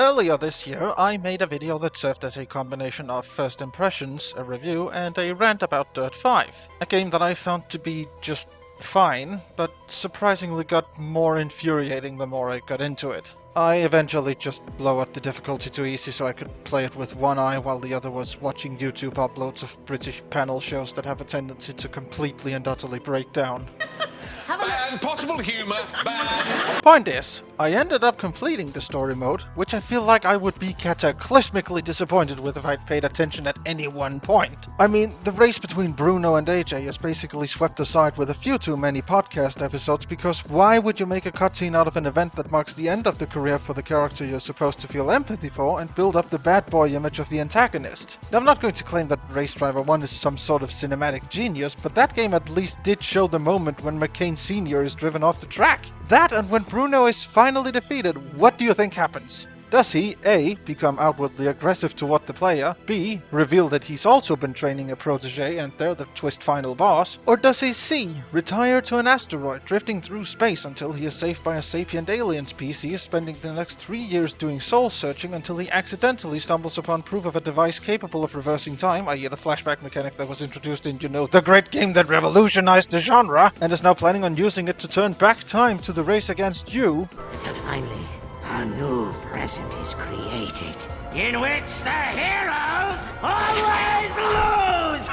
Earlier this year, I made a video that served as a combination of first impressions, a review, and a rant about Dirt 5. A game that I found to be just fine, but surprisingly got more infuriating the more I got into it. I eventually just blow up the difficulty to easy so I could play it with one eye while the other was watching YouTube uploads of British panel shows that have a tendency to completely and utterly break down. Bad possible humor, bad. Point is, I ended up completing the story mode, which I feel like I would be cataclysmically disappointed with if I'd paid attention at any one point. I mean, the race between Bruno and AJ is basically swept aside with a few too many podcast episodes, because why would you make a cutscene out of an event that marks the end of the career for the character you're supposed to feel empathy for and build up the bad boy image of the antagonist? Now, I'm not going to claim that Race Driver 1 is some sort of cinematic genius, but that game at least did show the moment when McCain Sr. is driven off the track. That, and when Bruno is finally defeated, what do you think happens? Does he, A, become outwardly aggressive toward the player, B, reveal that he's also been training a protege and they're the twist final boss, or does he, C, retire to an asteroid drifting through space until he is saved by a sapient alien species, spending the next 3 years doing soul searching until he accidentally stumbles upon proof of a device capable of reversing time, i.e. the flashback mechanic that was introduced in, the great game that revolutionized the genre, and is now planning on using it to turn back time to the race against you? Until finally, a new present is created, in which the heroes always lose!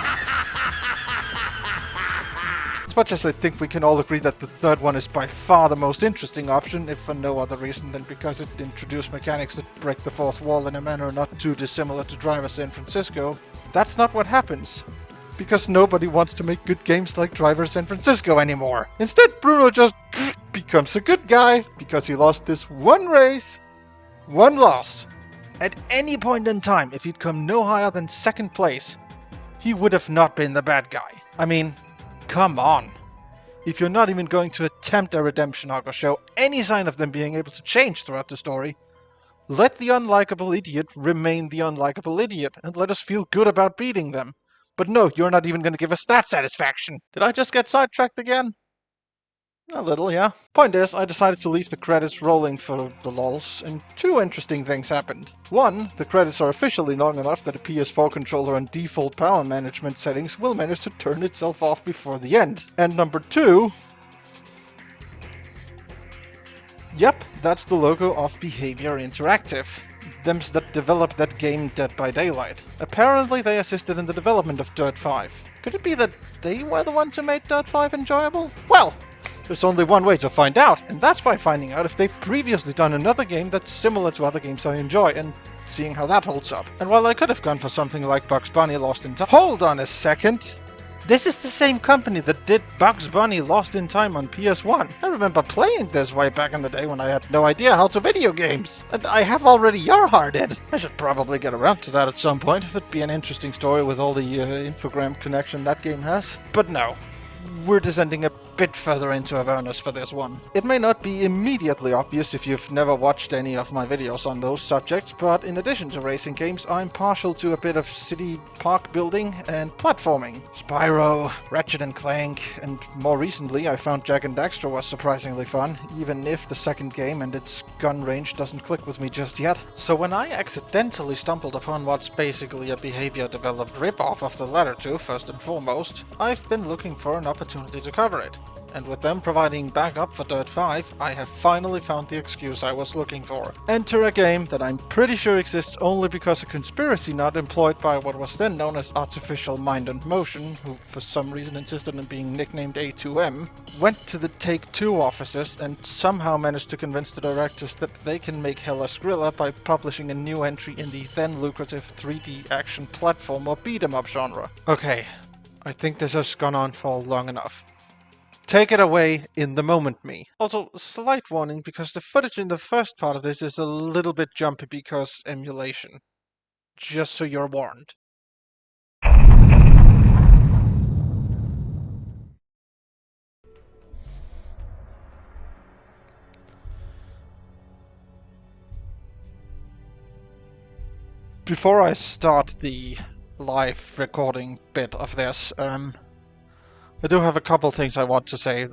As much as I think we can all agree that the third one is by far the most interesting option, if for no other reason than because it introduced mechanics that break the fourth wall in a manner not too dissimilar to Driver San Francisco, that's not what happens. Because nobody wants to make good games like Driver San Francisco anymore. Instead, Bruno just becomes a good guy because he lost this one race, one loss. At any point in time, if he'd come no higher than second place, he would have not been the bad guy. I mean, come on. If you're not even going to attempt a redemption arc or show any sign of them being able to change throughout the story, let the unlikable idiot remain the unlikable idiot and let us feel good about beating them. But no, you're not even going to give us that satisfaction. Did I just get sidetracked again? A little, yeah. Point is, I decided to leave the credits rolling for the lols, and two interesting things happened. One, the credits are officially long enough that a PS4 controller on default power management settings will manage to turn itself off before the end. And number two... Yep, that's the logo of Behavior Interactive. Thems that developed that game Dead by Daylight. Apparently they assisted in the development of Dirt 5. Could it be that they were the ones who made Dirt 5 enjoyable? Well, there's only one way to find out, and that's by finding out if they've previously done another game that's similar to other games I enjoy, and seeing how that holds up. And while I could have gone for something like Bugs Bunny Lost in Time... Hold on a second! This is the same company that did Bugs Bunny Lost in Time on PS1. I remember playing this way back in the day when I had no idea how to video games. And I have already Yarharded. I should probably get around to that at some point. It'd be an interesting story with all the infogram connection that game has. But no, we're descending a bit further into Avernus for this one. It may not be immediately obvious if you've never watched any of my videos on those subjects, but in addition to racing games, I'm partial to a bit of city park building and platforming. Spyro, Ratchet & Clank, and more recently I found Jak and Daxter was surprisingly fun, even if the second game and its gun range doesn't click with me just yet. So when I accidentally stumbled upon what's basically a behavior-developed rip-off of the latter two, first and foremost, I've been looking for an opportunity to cover it. And with them providing backup for Dirt 5, I have finally found the excuse I was looking for. Enter a game that I'm pretty sure exists only because a conspiracy nut employed by what was then known as Artificial Mind and Motion, who for some reason insisted on being nicknamed A2M, went to the Take-Two offices and somehow managed to convince the directors that they can make hella Skrilla by publishing a new entry in the then lucrative 3D action platformer beat-em-up genre. Okay, I think this has gone on for long enough. Take it away in the moment, me. Also, slight warning, because the footage in the first part of this is a little bit jumpy because emulation. Just so you're warned. Before I start the live recording bit of this, I do have a couple things I want to say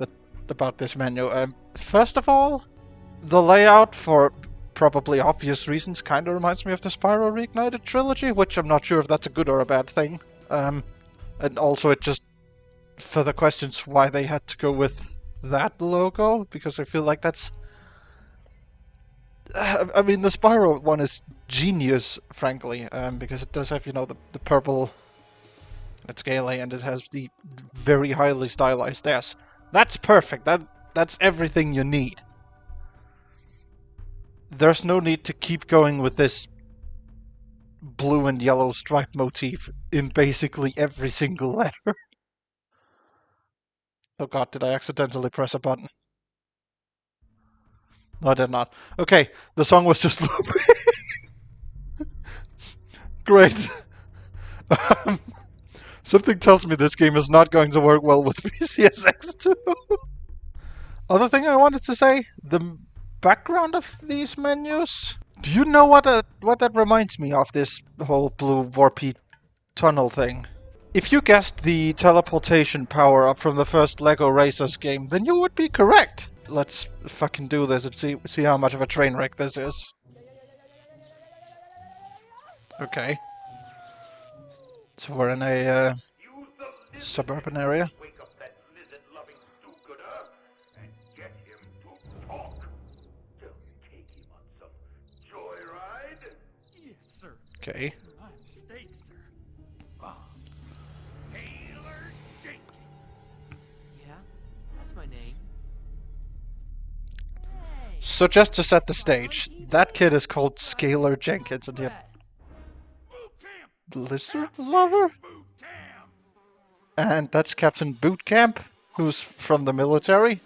about this menu. First of all, the layout for probably obvious reasons, kind of reminds me of the Spyro Reignited trilogy, which I'm not sure if that's a good or a bad thing. And also it just further questions why they had to go with that logo, because I feel like that's... I mean, the Spyro one is genius, frankly, because it does have, you know, the purple at scale, and it has the very highly stylized S. That's perfect. That's everything you need. There's no need to keep going with this blue and yellow stripe motif in basically every single letter. Oh god, did I accidentally press a button? No, I did not. Okay, the song was just looping. Great. Something tells me this game is not going to work well with PCSX2. Other thing I wanted to say, the background of these menus. Do you know what that reminds me of, this whole blue warpy tunnel thing? If you guessed the teleportation power-up from the first LEGO Racers game, then you would be correct. Let's fucking do this and see how much of a train wreck this is. Okay. So we're in a suburban area. Wake up that lizard-loving do-gooder and get him to talk. Don't take him on some joyride. Yes, sir. Okay. My mistake, sir. Taylor Jenkins. Yeah, that's my name. So just to set the stage, that kid is called Scalar Jenkins, and yet Lizard Lover? And that's Captain Bootcamp, who's from the military.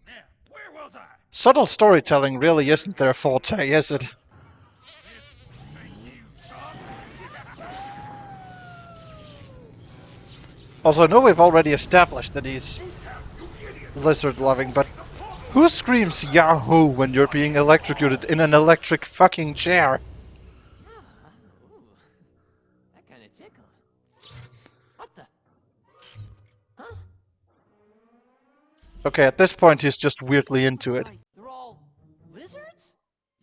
Now, where was I? Subtle storytelling really isn't their forte, is it? Also, I know we've already established that he's lizard-loving, but who screams Yahoo when you're being electrocuted in an electric fucking chair? That kind of tickled. What the? Huh? Okay, at this point he's just weirdly into it. They're all lizards?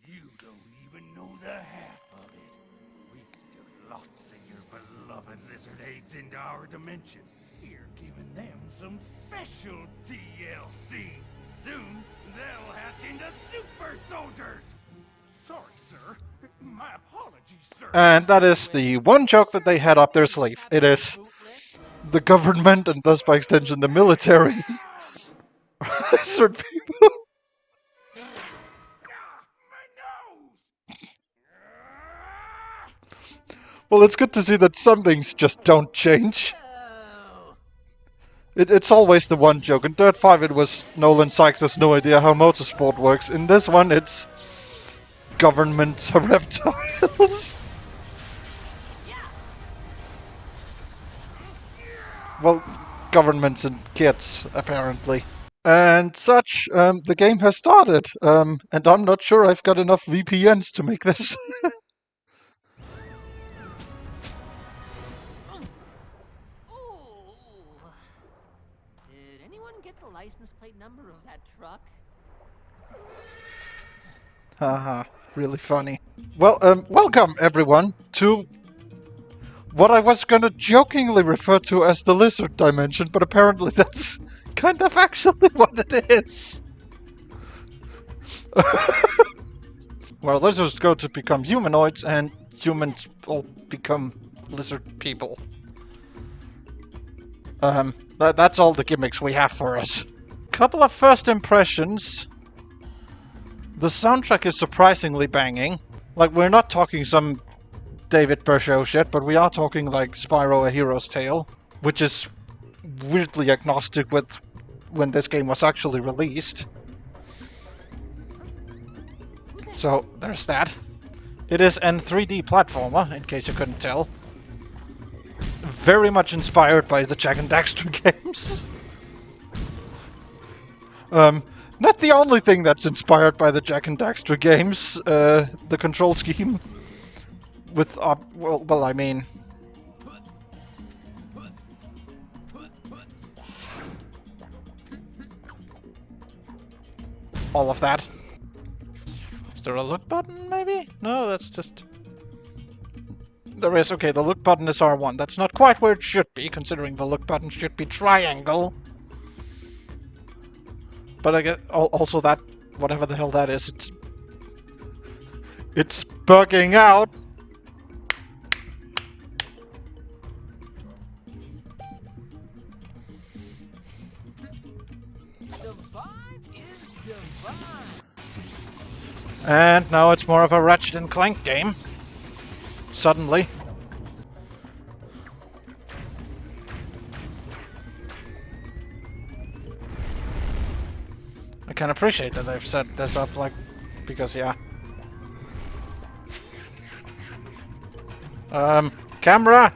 You don't even know the half of it. We do lots of your beloved lizard aids into our dimension. We're giving them some special TLC. Soon, they'll hatch into super soldiers. Sorry, sir. My apologies, sir. And that is the one joke that they had up their sleeve. It is the government, and thus by extension the military, lizard people. My nose! Well, it's good to see that some things just don't change. It's always the one joke. In Dirt 5 it was Nolan Sykes has no idea how motorsport works. In this one it's governments are reptiles. Well, governments and kids, apparently. And such, the game has started. And I'm not sure I've got enough VPNs to make this. Did anyone get the license plate number of that truck? Haha, really funny. Well, welcome everyone to what I was gonna jokingly refer to as the lizard dimension, but apparently that's kind of actually what it is. Where lizards go to become humanoids and humans all become lizard people. That's all the gimmicks we have for us. Couple of first impressions. The soundtrack is surprisingly banging. Like, we're not talking some David Peugeot shit, but we are talking like Spyro A Hero's Tale, which is weirdly agnostic with when this game was actually released. So, there's that. It is an 3D platformer, in case you couldn't tell. Very much inspired by the Jak and Daxter games. Not the only thing that's inspired by the Jak and Daxter games, the control scheme. With, well, I mean... all of that. Is there a look button, maybe? No, that's just... There is, okay, the look button is R1. That's not quite where it should be, considering the look button should be triangle. But I get also that, whatever the hell that is, it's bugging out. Divine is divine. And now it's more of a Ratchet and Clank game. Suddenly. I can appreciate that they've set this up, like, because, yeah. Camera!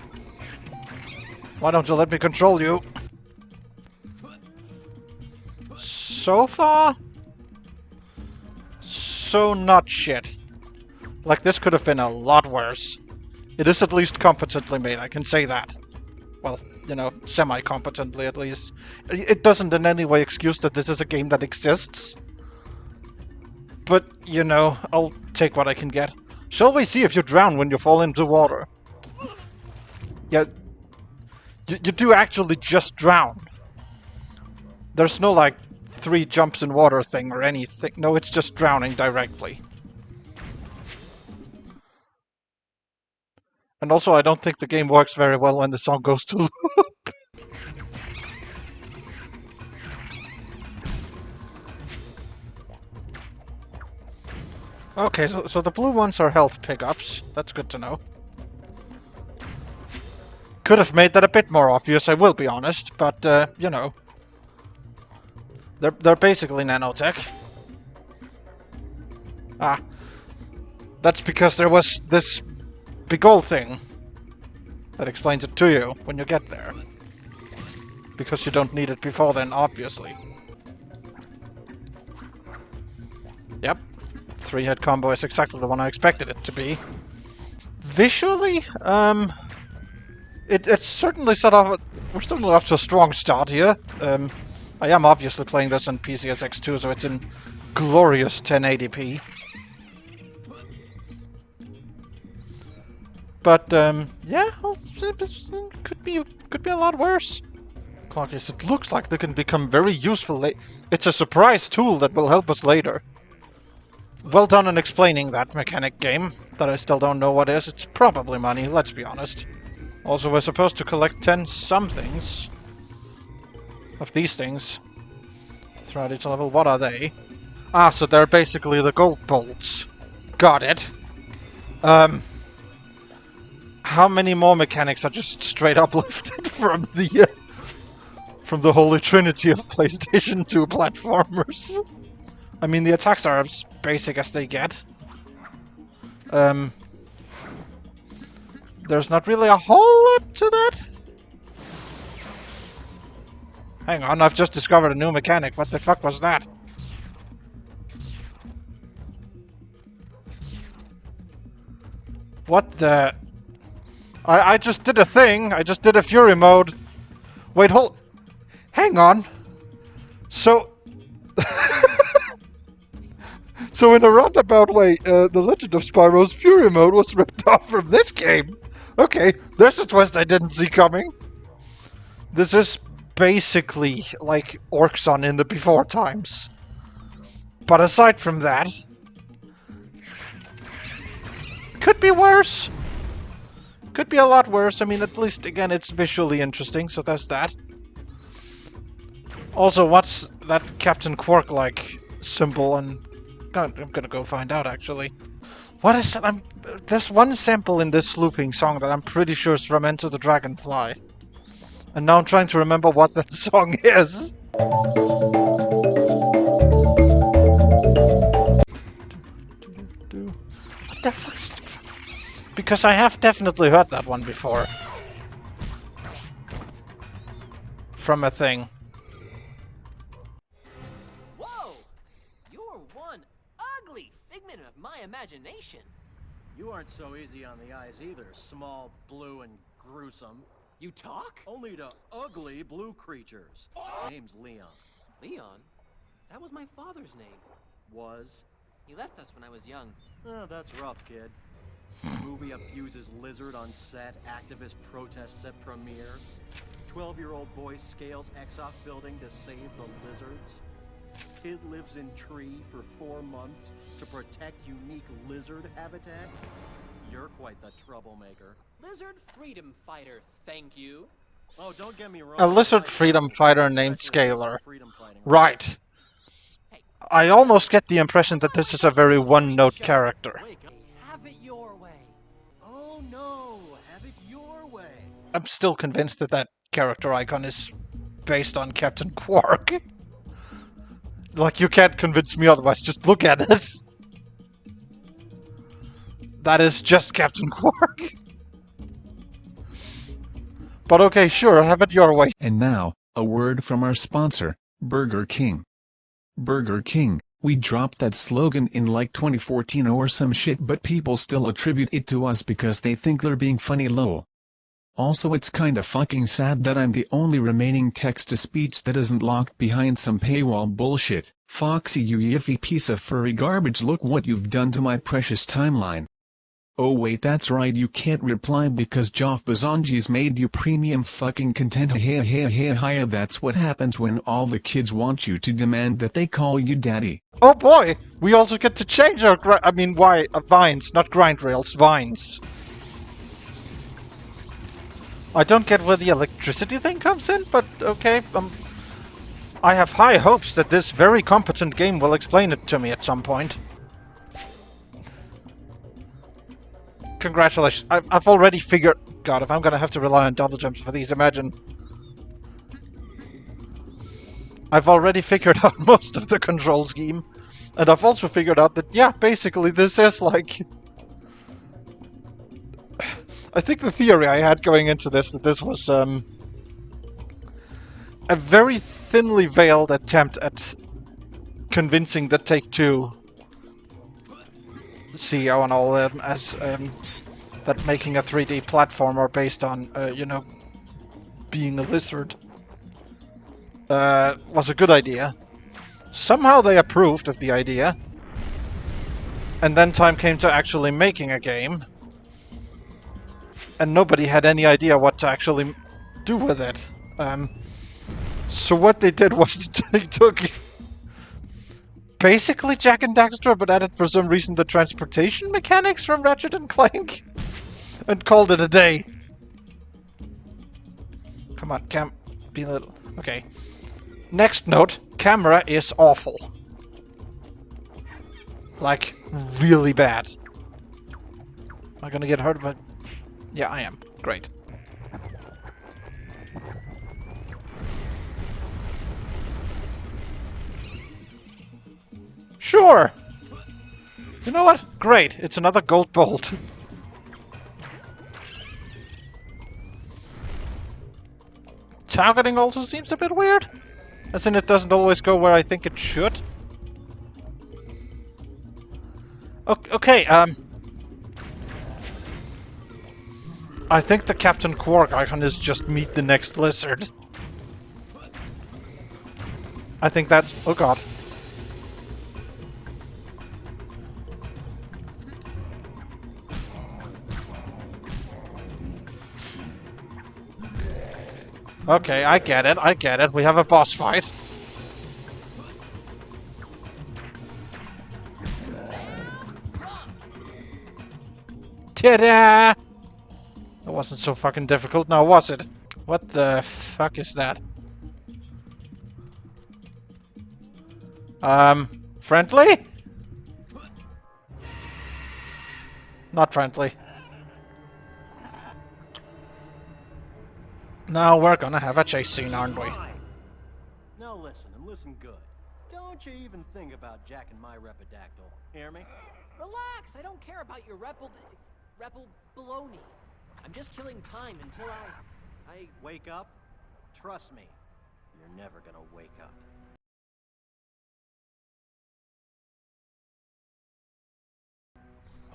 Why don't you let me control you? So far, so not shit. Like, this could have been a lot worse. It is at least competently made, I can say that. Well, you know, semi-competently at least. It doesn't in any way excuse that this is a game that exists. But, you know, I'll take what I can get. Shall we see if you drown when you fall into water? Yeah, you do actually just drown. There's no, like, 3 jumps in water thing or anything. No, it's just drowning directly. And also, I don't think the game works very well when the song goes to loop. Okay, so the blue ones are health pickups. That's good to know. Could have made that a bit more obvious, I will be honest, but, you know. They're basically nanotech. Ah. That's because there was this big old thing that explains it to you when you get there. Because you don't need it before then, obviously. Yep. 3-hit combo is exactly the one I expected it to be. Visually, it's certainly set off... We're certainly off to a strong start here. I am obviously playing this on PCSX2, so it's in glorious 1080p. But, yeah, it could be a lot worse. Clockies, it looks like they can become very useful. It's a surprise tool that will help us later. Well done in explaining that mechanic game, that I still don't know what is. It's probably money, let's be honest. Also, we're supposed to collect 10 somethings of these things throughout each level. What are they? Ah, so they're basically the gold bolts. Got it. How many more mechanics are just straight up lifted from the holy trinity of PlayStation 2 platformers? I mean, the attacks are as basic as they get. There's not really a whole lot to that. Hang on, I've just discovered a new mechanic. What the fuck was that? What the... I just did a thing. I just did a Fury mode. Wait, hold... Hang on. So... So in a roundabout way, the Legend of Spyro's Fury mode was ripped off from this game. Okay, there's a twist I didn't see coming. This is basically like Orxon in the before times. But aside from that... Could be worse. Could be a lot worse. I mean, at least, again, it's visually interesting, so there's that. Also, what's that Captain Quark-like symbol? And I'm gonna go find out, actually. What is that? There's one sample in this looping song that I'm pretty sure is from Enter the Dragonfly. And now I'm trying to remember what that song is. What the fuck is that from? Because I have definitely heard that one before. From a thing. Whoa! You're one ugly figment of my imagination. You aren't so easy on the eyes either, small, blue, and gruesome. You talk? Only to ugly blue creatures. Name's Leon. Leon? That was my father's name. Was. He left us when I was young. Oh, that's rough, kid. Movie abuses lizard on set, activist protests at premiere. 12-year-old boy scales Exoff building to save the lizards. Kid lives in tree for 4 months to protect unique lizard habitat. You're quite the troublemaker. Lizard freedom fighter, thank you. Oh, don't get me wrong. A lizard freedom fighter named Especially Scalar. lizard freedom fighting. Right. Hey, I almost get the impression that this is a very one-note character. Wake up. have it your way. Oh no, have it your way. I'm still convinced that that character icon is based on Captain Quark. Like, you can't convince me otherwise, just look at it. That is just Captain Quark. But okay, sure, have it your way. And now, a word from our sponsor, Burger King. Burger King, we dropped that slogan in like 2014 or some shit, but people still attribute it to us because they think they're being funny, lol. Also, it's kinda fucking sad that I'm the only remaining text-to-speech that isn't locked behind some paywall bullshit. Foxy, you yiffy piece of furry garbage, look what you've done to my precious timeline. Oh wait, that's right, you can't reply because Jeff Bezos made you premium fucking content. Hey, that's what happens when all the kids want you to demand that they call you daddy. Oh boy, we also get to change our vines, not grind rails, vines. I don't get where the electricity thing comes in, but okay, I have high hopes that this very competent game will explain it to me at some point. Congratulations, I've already figured... God, if I'm gonna have to rely on double jumps for these, imagine. I've already figured out most of the control scheme. And I've also figured out that, yeah, basically this is like... I think the theory I had going into this, that this was a very thinly veiled attempt at convincing the Take-Two CEO and all as that making a 3D platformer based on, you know, being a lizard was a good idea. Somehow they approved of the idea. And then time came to actually making a game. And nobody had any idea what to actually do with it. So what they did was they took basically Jak and Daxter, but added for some reason the transportation mechanics from Ratchet and Clank, and called it a day. Come on, Cam, be a little... Okay. Next note, camera is awful. Like, really bad. Am I gonna get hurt by... Yeah, I am. Great. Sure! You know what? Great, it's another gold bolt. Targeting also seems a bit weird. As in, it doesn't always go where I think it should. Okay, I think the Captain Quark icon is just meet the next lizard. I think that's... Oh god. Okay, I get it. We have a boss fight. Ta-da! That wasn't so fucking difficult, now was it? What the fuck is that? Friendly? Not friendly. Now we're gonna have a chase scene, aren't we? Now listen, and listen good. Don't you even think about Jak and my repidactyl. Hear me? Relax, I don't care about your rebel baloney. I'm just killing time until I... Wake up? Trust me, you're never gonna wake up.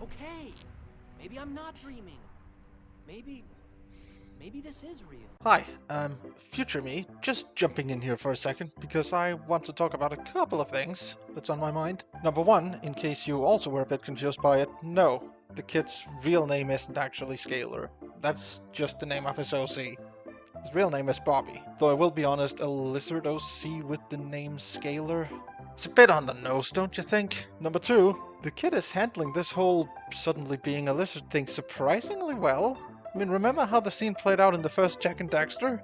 Okay, maybe I'm not dreaming. Maybe Maybe this is real. Hi, future me, just jumping in here for a second, because I want to talk about a couple of things that's on my mind. Number one, in case you also were a bit confused by it, no, the kid's real name isn't actually Scalar. That's just the name of his OC. His real name is Bobby. Though I will be honest, a lizard OC with the name Scalar? It's a bit on the nose, don't you think? Number two, the kid is handling this whole suddenly being a lizard thing surprisingly well. I mean, remember how the scene played out in the first Jak and Daxter?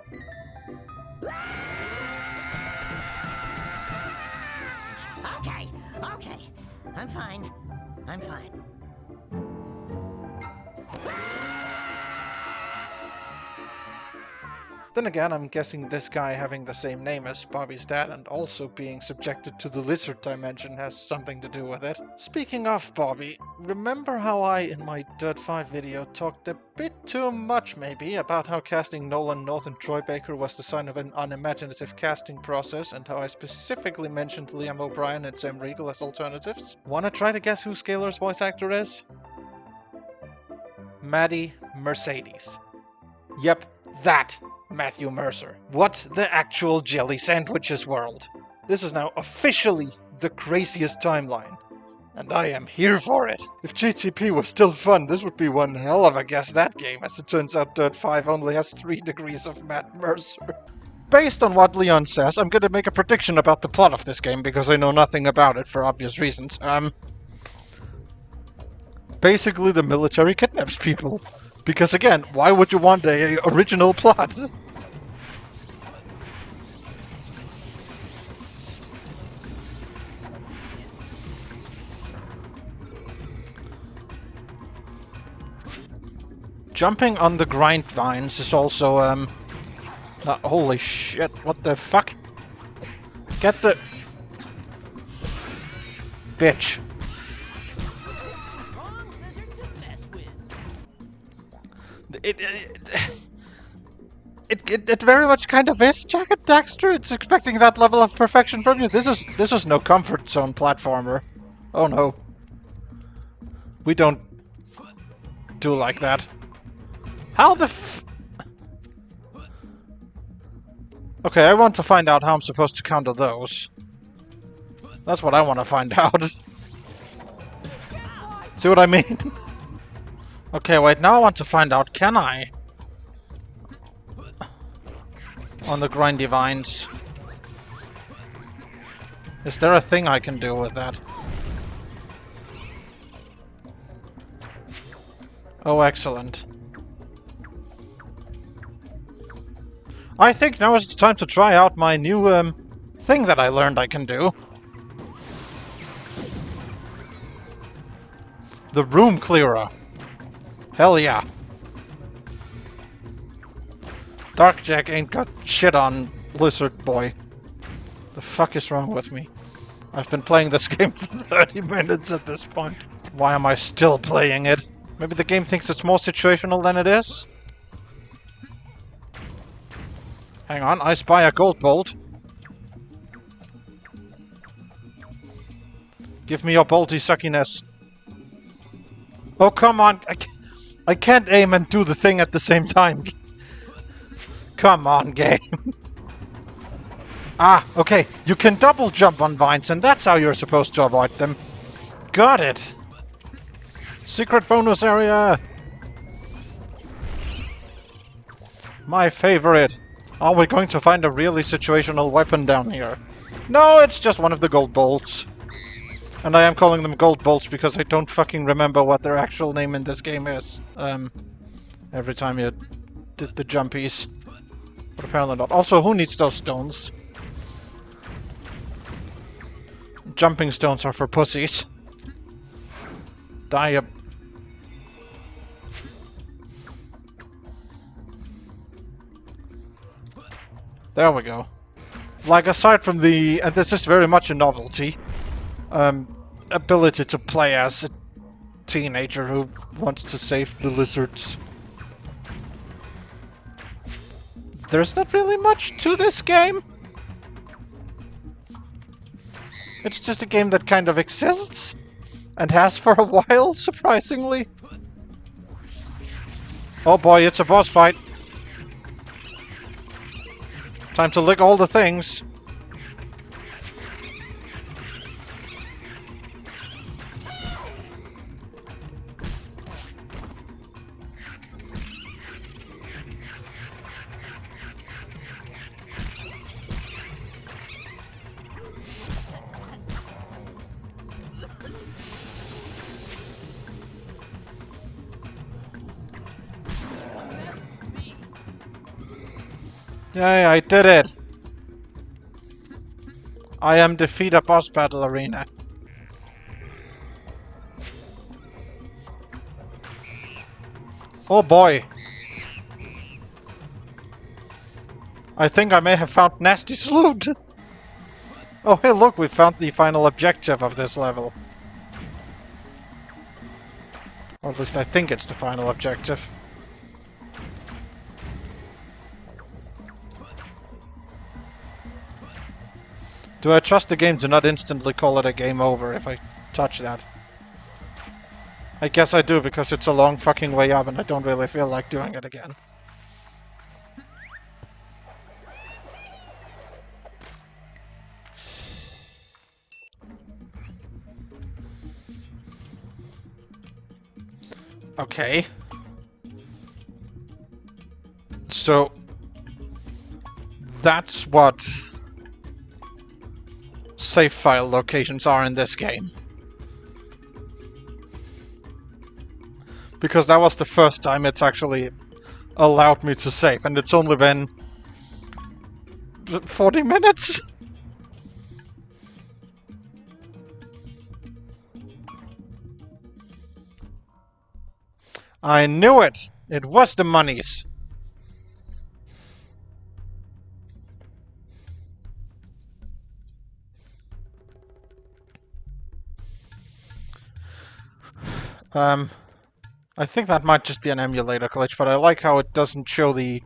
Okay, okay. I'm fine. I'm fine. Then again, I'm guessing this guy having the same name as Bobby's dad and also being subjected to the lizard dimension has something to do with it. Speaking of Bobby, remember how I, in my DiRT video, talked a bit too much, maybe, about how casting Nolan North and Troy Baker was the sign of an unimaginative casting process, and how I specifically mentioned Liam O'Brien and Sam Riegel as alternatives? Wanna try to guess who Scalar's voice actor is? Maddie Mercedes. Yep, that Matthew Mercer. What the actual jelly sandwiches world? This is now officially the craziest timeline, and I am here for it. If GTP was still fun, this would be one hell of a guess that game. As it turns out, DiRT 5 only has 3 degrees of Matt Mercer. Based on what Leon says, I'm gonna make a prediction about the plot of this game because I know nothing about it for obvious reasons. Basically the military kidnaps people. Because again, why would you want a original plot? Jumping on the grind vines is also, holy shit, what the fuck? Get the... bitch. Wrong lizard to mess with. It very much kind of is Jak and Daxter. It's expecting that level of perfection from you. This is no comfort zone platformer. Oh no. We don't do like that. How the f... Okay, I want to find out how I'm supposed to counter those. That's what I want to find out. See what I mean? Okay, wait, now I want to find out, can I? On the grindy vines. Is there a thing I can do with that? Oh, excellent. I think now is the time to try out my new, thing that I learned I can do. The room clearer. Hell yeah. Dark Jack ain't got shit on Lizard Boy. The fuck is wrong with me? I've been playing this game for 30 minutes at this point. Why am I still playing it? Maybe the game thinks it's more situational than it is? Hang on, I spy a gold bolt. Give me your bolty suckiness. Oh, come on! I can't aim and do the thing at the same time. Come on, game. Ah, okay. You can double jump on vines, and that's how you're supposed to avoid them. Got it. Secret bonus area. My favorite. Are we going to find a really situational weapon down here? No, it's just one of the gold bolts. And I am calling them gold bolts because I don't fucking remember what their actual name in this game is. Every time you did the jumpies. But apparently not. Also, who needs those stones? Jumping stones are for pussies. Die up. There we go. Like, aside from the... and this is very much a novelty. Ability to play as a teenager who wants to save the lizards. There's not really much to this game. It's just a game that kind of exists. And has for a while, surprisingly. Oh boy, it's a boss fight. Time to lick all the things. Yay, I did it! I am defeat a boss battle arena. Oh boy! I think I may have found Nasty Sloot! Oh hey look, we found the final objective of this level. Or at least I think it's the final objective. Do I trust the game to not instantly call it a game over if I touch that? I guess I do, because it's a long fucking way up and I don't really feel like doing it again. Okay. So... that's what save file locations are in this game. Because that was the first time it's actually allowed me to save, and it's only been 40 minutes? I knew it! It was the monies! I think that might just be an emulator glitch, but I like how it doesn't show the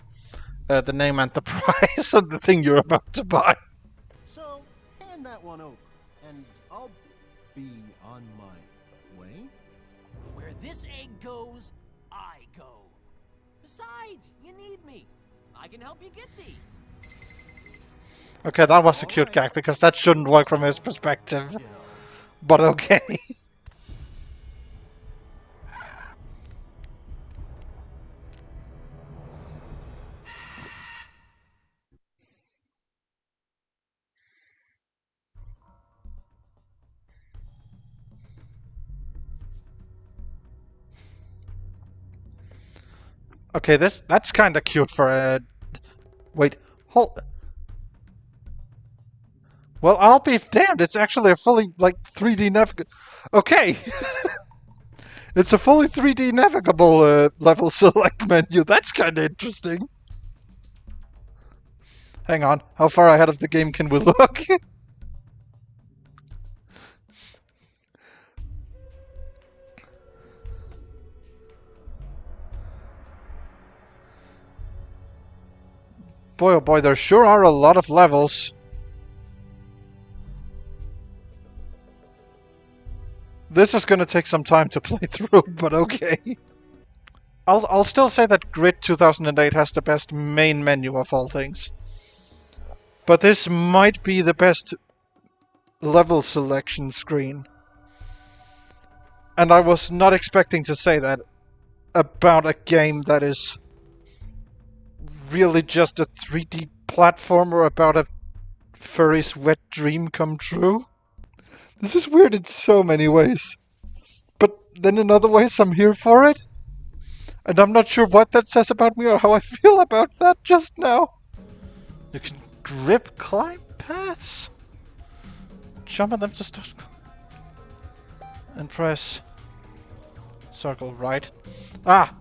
name and the price of the thing you're about to buy. So, hand that one over, and I'll be on my way. Where this egg goes, I go. Besides, you need me. I can help you get these. Okay, that was a cute gag, because that shouldn't work from his perspective. But okay. Okay, that's kind of cute for a... Wait, hold... Well, I'll be damned, it's actually a fully, like, 3D navigable... Okay! It's a fully 3D navigable level select menu, that's kind of interesting. Hang on, how far ahead of the game can we look? Boy, oh boy, there sure are a lot of levels. This is gonna take some time to play through, but okay. I'll still say that Grid 2008 has the best main menu of all things. But this might be the best level selection screen. And I was not expecting to say that about a game that is really just a 3D platformer about a furry's wet dream come true. This is weird in so many ways. But then in other ways I'm here for it. And I'm not sure what that says about me or how I feel about that just now. You can grip climb paths? Jump on them to start. And press circle right. Ah!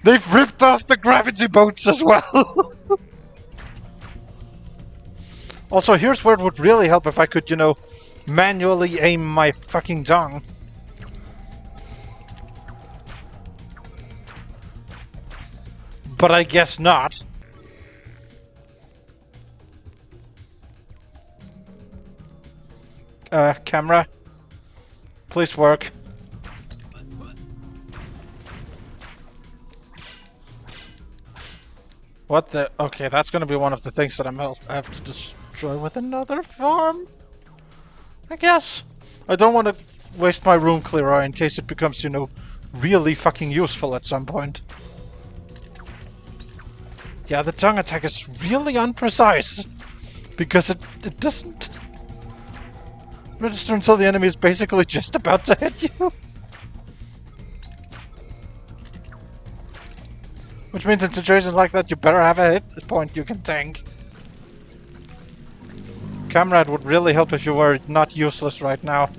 They've ripped off the gravity boats as well! Also, here's where it would really help if I could, you know, manually aim my fucking dong. But I guess not. Camera. Please work. What the? Okay, that's gonna be one of the things that I have to destroy with another farm. I guess. I don't want to waste my room clearer in case it becomes, you know, really fucking useful at some point. Yeah, the tongue attack is really unprecise. Because it doesn't register until the enemy is basically just about to hit you. Which means in situations like that, you better have a hit point you can tank. Comrade would really help if you were not useless right now.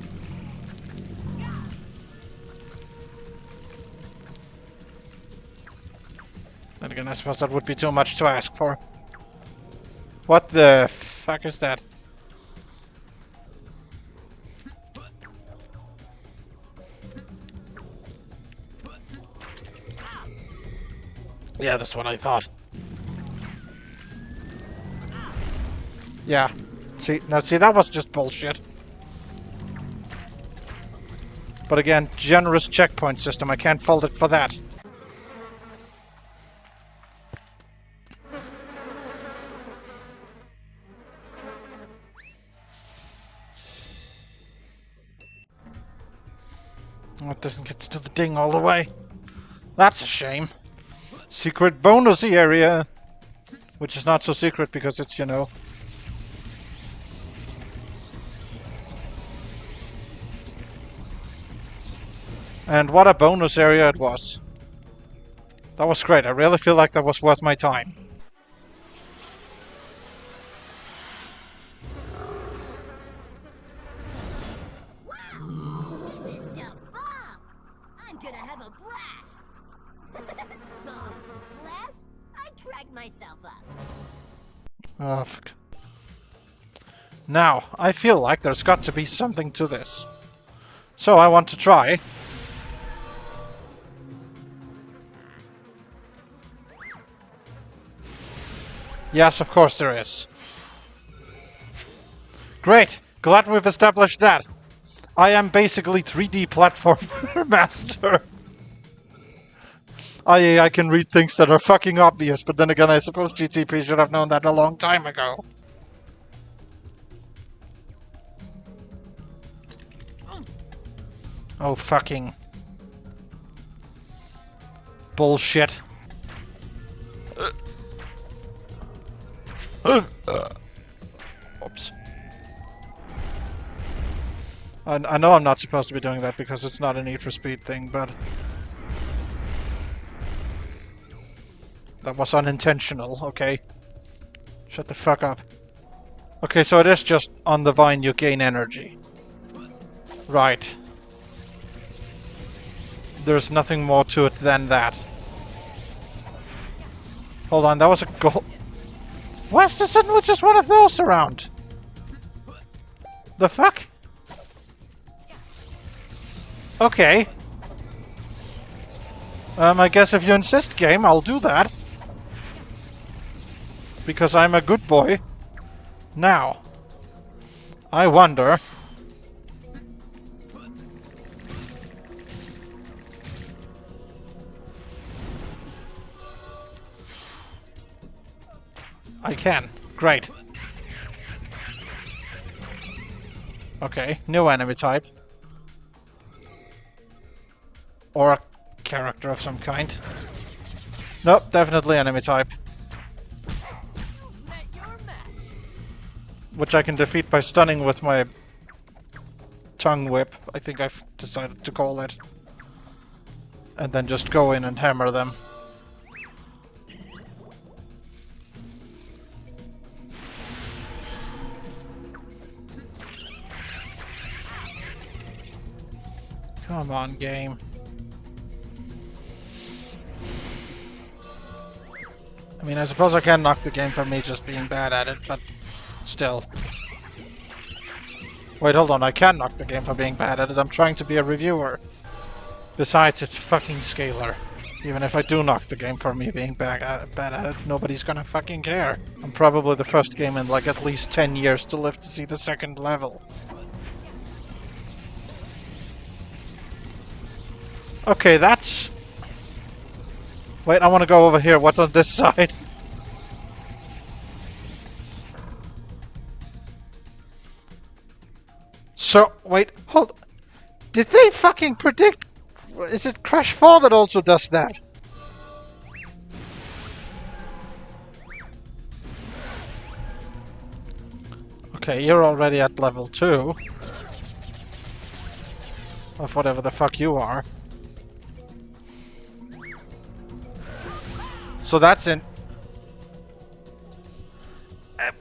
And again, I suppose that would be too much to ask for. What the fuck is that? Yeah, that's what I thought. Yeah. See, that was just bullshit. But again, generous checkpoint system. I can't fault it for that. Oh, it doesn't get to the ding all the way. That's a shame. Secret bonusy area. Which is not so secret because it's, you know... And what a bonus area it was. That was great. I really feel like that was worth my time. Wow! This is the bomb! I'm gonna have a blast! Bomb blast? I cracked myself up. Oh, fuck. Now, I feel like there's got to be something to this. So I want to try. Yes, of course there is. Great! Glad we've established that. I am basically 3D platformer master. I can read things that are fucking obvious, but then again I suppose GTP should have known that a long time ago. Oh fucking... bullshit. Oops. I know I'm not supposed to be doing that because it's not a Need for Speed thing, but... that was unintentional, okay? Shut the fuck up. Okay, so it is just on the vine you gain energy. Right. There's nothing more to it than that. Hold on, that was a goal. Why is there suddenly just one of those around? The fuck? Okay. I guess if you insist, game, I'll do that. Because I'm a good boy. Now, I wonder... I can. Great. Okay, new enemy type. Or a character of some kind. Nope, definitely enemy type. Which I can defeat by stunning with my tongue whip, I think I've decided to call it. And then just go in and hammer them. Come on, game. I mean, I suppose I can knock the game for me just being bad at it, but still. Wait, hold on, I can knock the game for being bad at it. I'm trying to be a reviewer. Besides, it's fucking scalar. Even if I do knock the game for me being bad at it, nobody's gonna fucking care. I'm probably the first game in like at least 10 years to live to see the second level. Okay, that's... Wait, I want to go over here. What's on this side? So, wait, hold... Did they fucking predict... Is it Crash 4 that also does that? Okay, you're already at level 2. Of whatever the fuck you are. So that's in...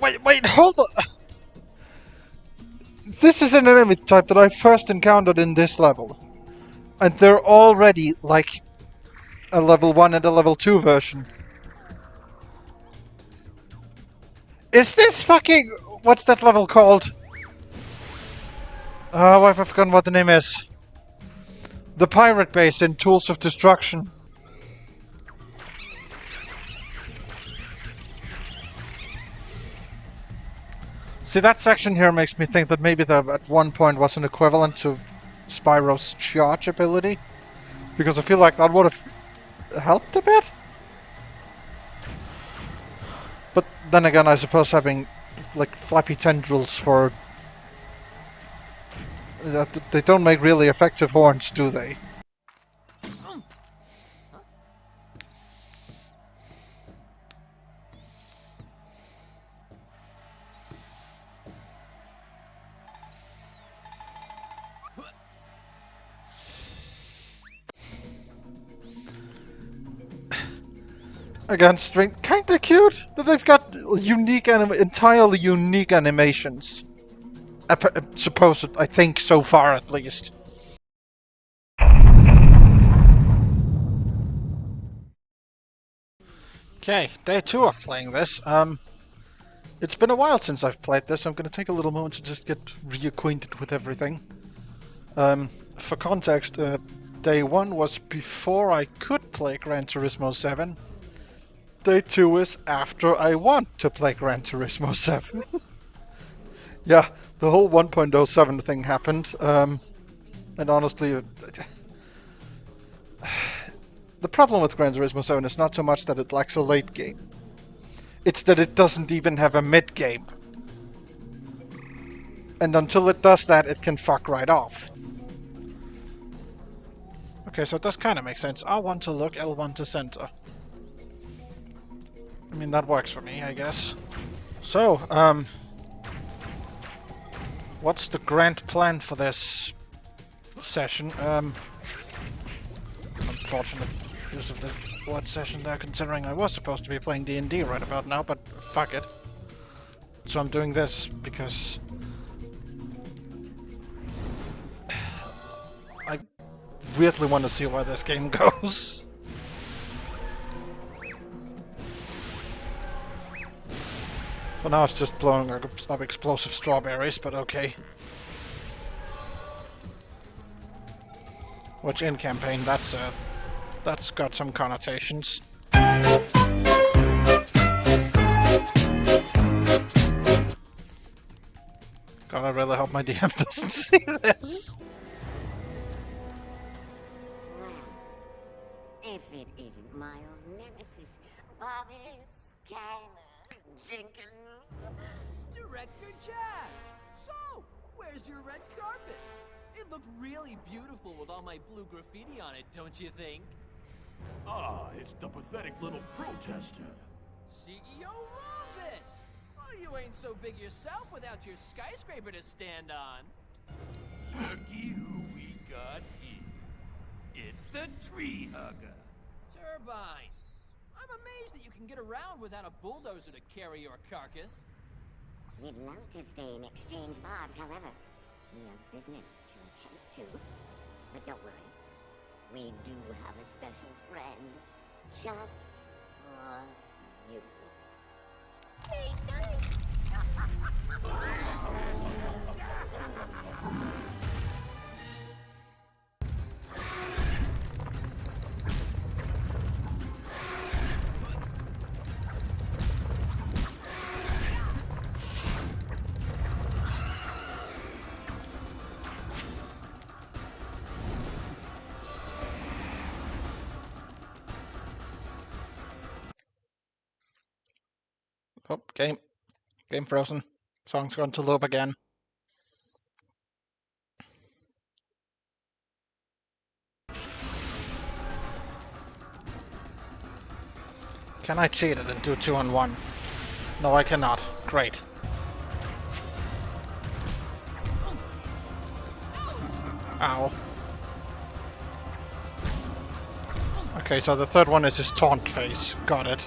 wait, hold on! This is an enemy type that I first encountered in this level. And they're already, like, a level 1 and a level 2 version. Is this fucking... What's that level called? Oh, I've forgotten what the name is. The pirate base in Tools of Destruction. See, that section here makes me think that maybe that at one point was an equivalent to Spyro's charge ability. Because I feel like that would have helped a bit. But then again, I suppose having like flappy tendrils for... They don't make really effective horns, do they? Again, string kinda cute that they've got unique entirely unique animations. Supposed, I think so far at least. Okay, day 2 of playing this. It's been a while since I've played this, so I'm gonna take a little moment to just get reacquainted with everything. For context, day 1 was before I could play Gran Turismo 7. Day 2 is after I want to play Gran Turismo 7. Yeah, the whole 1.07 thing happened, and honestly, the problem with Gran Turismo 7 is not so much that it lacks a late game. It's that it doesn't even have a mid game. And until it does that, it can fuck right off. Okay, so it does kind of make sense. R1 to look, L1 to center. I mean, that works for me, I guess. So, what's the grand plan for this session? Unfortunate use of the word session there, considering I was supposed to be playing D&D right about now, but fuck it. So I'm doing this because I weirdly want to see where this game goes. For now it's just blowing up explosive strawberries, but okay. Which in campaign, that's got some connotations. God, I really hope my DM doesn't see this. Well, if it isn't my old nemesis, Bobby Skyler Jenkins. Director Jazz! So, where's your red carpet? It looked really beautiful with all my blue graffiti on it, don't you think? Ah, it's the pathetic little protester. CEO Rhombus! Oh, you ain't so big yourself without your skyscraper to stand on. Looky who we got here. It's the tree hugger. Turbine! I'm amazed that you can get around without a bulldozer to carry your carcass. We'd love to stay and exchange barbs, however, we have business to attend to. But don't worry, we do have a special friend just for you. Hey, nice! Oh, game frozen. Song's gone to loop again. Can I cheat it and do 2-on-1? No, I cannot. Great. Ow. Okay, so the third one is his taunt phase. Got it.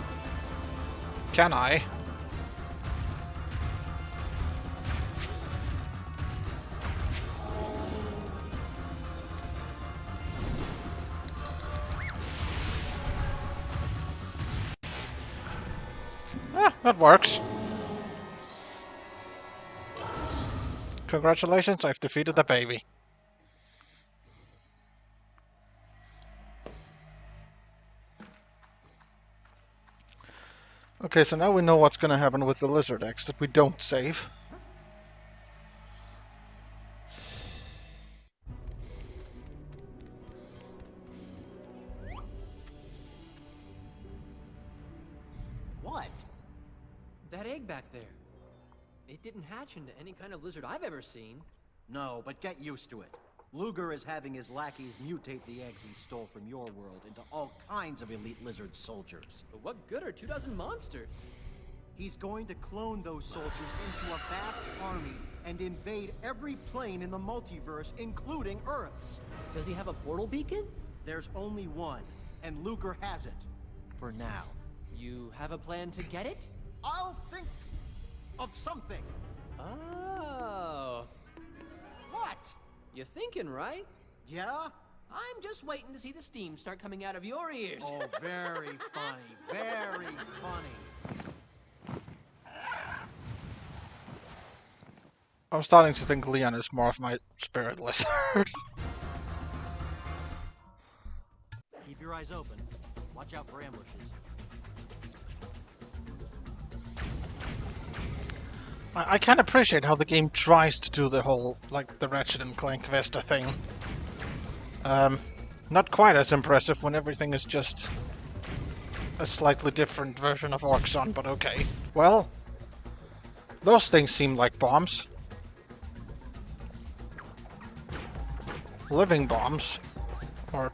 Can I? Ah, that works. Congratulations, I've defeated the baby. Okay, so now we know what's gonna happen with the lizard eggs that we don't save. What? That egg back there. It didn't hatch into any kind of lizard I've ever seen. No, but get used to it. Luger is having his lackeys mutate the eggs he stole from your world into all kinds of elite lizard soldiers. But what good are 2,000 monsters? He's going to clone those soldiers into a vast army and invade every plane in the multiverse, including Earth's. Does he have a portal beacon? There's only one, and Luger has it. For now. You have a plan to get it? I'll think of something. Oh. What? You're thinking, right? Yeah? I'm just waiting to see the steam start coming out of your ears. Oh, very funny. Very funny. I'm starting to think Leon is more of my spirit lizard. Keep your eyes open. Watch out for ambushes. I can appreciate how the game tries to do the whole, like, the Ratchet and Clank Vesta thing. Not quite as impressive when everything is just a slightly different version of Orxon, but okay. Well, those things seem like bombs. Living bombs. Or,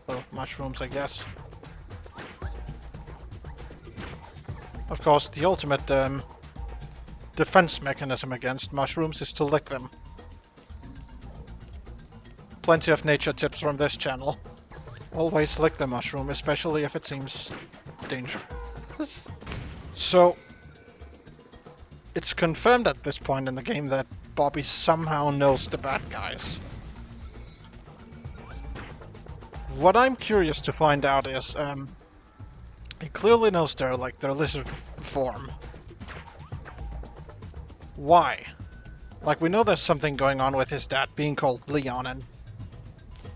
well, mushrooms, I guess. Of course, the ultimate, defense mechanism against mushrooms is to lick them. Plenty of nature tips from this channel. Always lick the mushroom, especially if it seems dangerous. So, it's confirmed at this point in the game that Bobby somehow knows the bad guys. What I'm curious to find out is, he clearly knows their lizard form. Why? Like, we know there's something going on with his dad being called Leon, and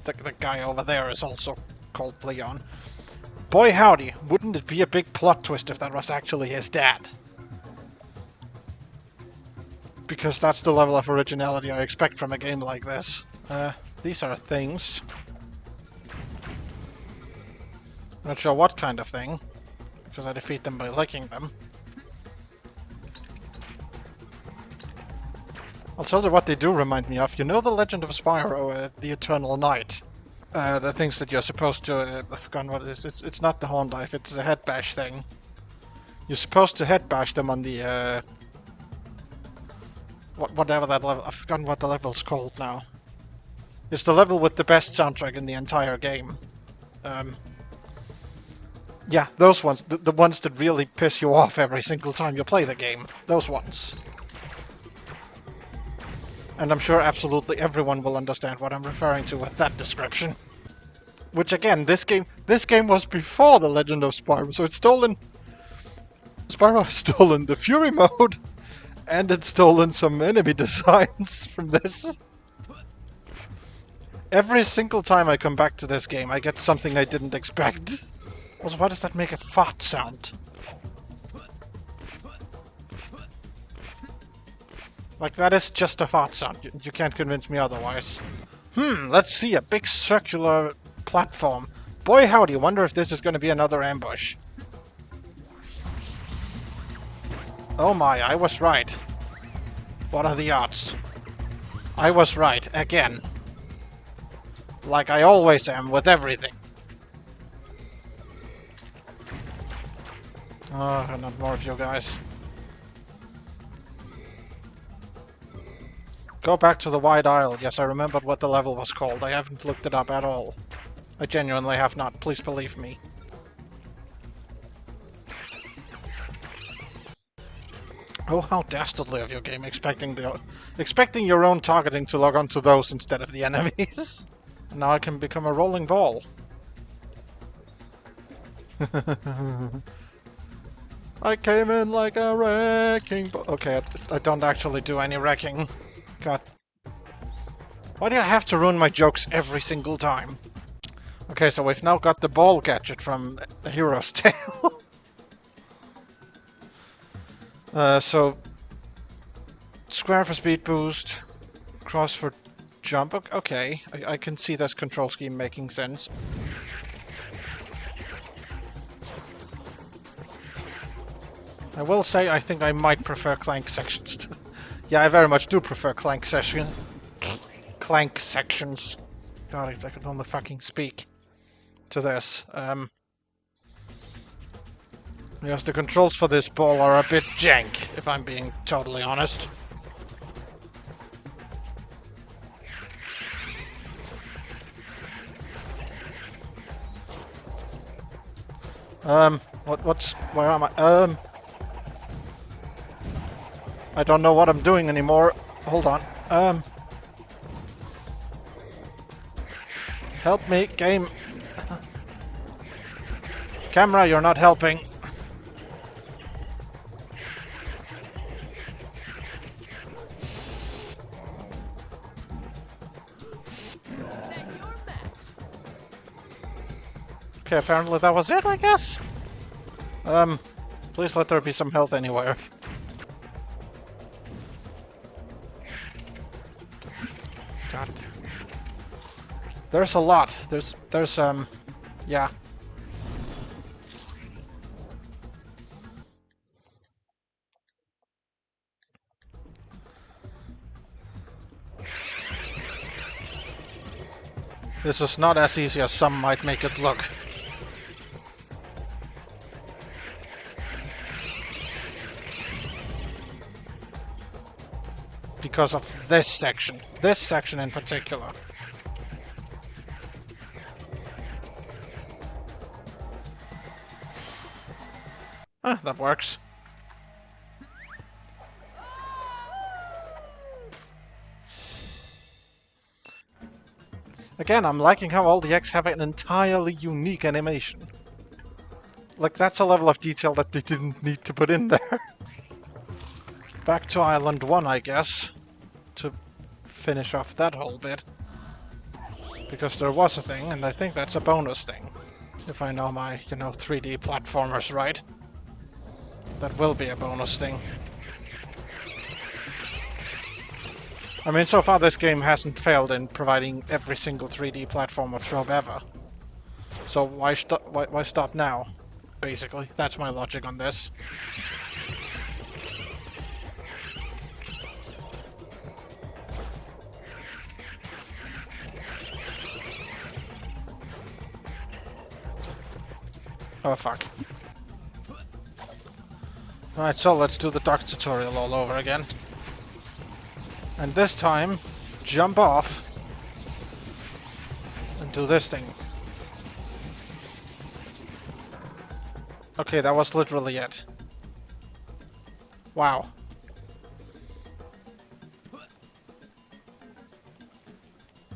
the guy over there is also called Leon. Boy howdy, wouldn't it be a big plot twist if that was actually his dad? Because that's the level of originality I expect from a game like this. These are things. Not sure what kind of thing, because I defeat them by licking them. I'll tell you what they do remind me of. You know the Legend of Spyro, the Eternal Night? The things that you're supposed to... I've forgotten what it is. It's not the horn dive, it's a head bash thing. You're supposed to head bash them on the... whatever that level... I've forgotten what the level's called now. It's the level with the best soundtrack in the entire game. Yeah, those ones. The ones that really piss you off every single time you play the game. Those ones. And I'm sure absolutely everyone will understand what I'm referring to with that description. Which again, this game was before the Legend of Spyro, so it's stolen... Spyro has stolen the Fury mode, and it's stolen some enemy designs from this. Every single time I come back to this game, I get something I didn't expect. Also, why does that make a fart sound? Like, that is just a fart sound. You can't convince me otherwise. Let's see, a big circular platform. Boy howdy, wonder if this is going to be another ambush. Oh my, I was right. What are the odds? I was right, again. Like I always am with everything. Oh, not more of you guys. Go back to the wide aisle. Yes, I remembered what the level was called. I haven't looked it up at all. I genuinely have not. Please believe me. Oh, how dastardly of your game, expecting your own targeting to log onto those instead of the enemies. Now I can become a rolling ball. I came in like a wrecking ball. Okay, I don't actually do any wrecking. God. Why do I have to ruin my jokes every single time? Okay, so we've now got the ball gadget from The Hero's Tale. So square for speed boost, cross for jump. Okay, I can see this control scheme making sense. I will say I think I might prefer clank sections to... Yeah, I very much do prefer clank sections. God, if I could only fucking speak to this. Yes, the controls for this ball are a bit jank, if I'm being totally honest. Where am I? I don't know what I'm doing anymore. Hold on. Help me, game. Camera, you're not helping. Okay, apparently that was it, I guess. Please let there be some health anywhere. God. There's a lot. There's yeah. This is not as easy as some might make it look. Because of this section in particular. Ah, that works. Again, I'm liking how all the X have an entirely unique animation. Like, that's a level of detail that they didn't need to put in there. Back to Island 1, I guess, to finish off that whole bit. Because there was a thing, and I think that's a bonus thing. If I know my, 3D platformers right. That will be a bonus thing. I mean, so far this game hasn't failed in providing every single 3D platformer trope ever. So why stop now? Basically, that's my logic on this. Oh fuck. Alright, so let's do the dock tutorial all over again. And this time, jump off and do this thing. Okay, that was literally it. Wow.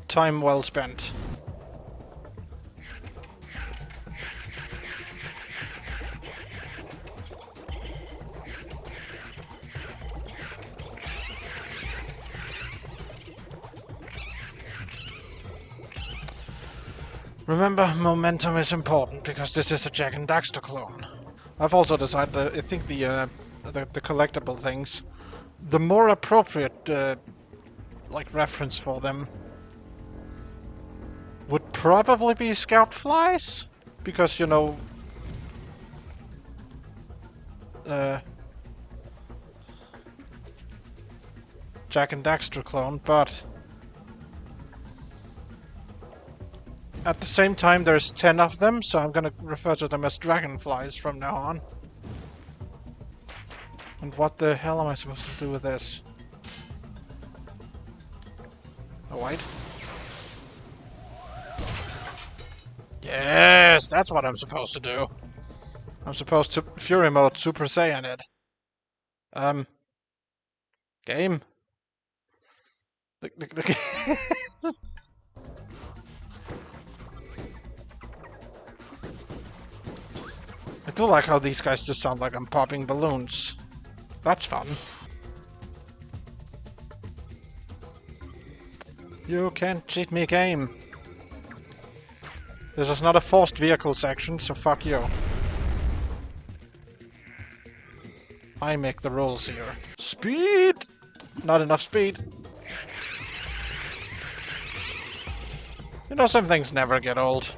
Time well spent. Remember, momentum is important because this is a Jak and Daxter clone. I've also decided that I think the collectible things, the more appropriate like reference for them would probably be scout flies, because Jak and Daxter clone, but at the same time, there's 10 of them, so I'm gonna refer to them as dragonflies from now on. And what the hell am I supposed to do with this? Oh, wait. Yes, that's what I'm supposed to do. I'm supposed to Fury Mode Super Saiyan it. Game? I do like how these guys just sound like I'm popping balloons. That's fun. You can't cheat me, game. This is not a forced vehicle section, so fuck you. I make the rules here. Speed! Not enough speed. You know, some things never get old.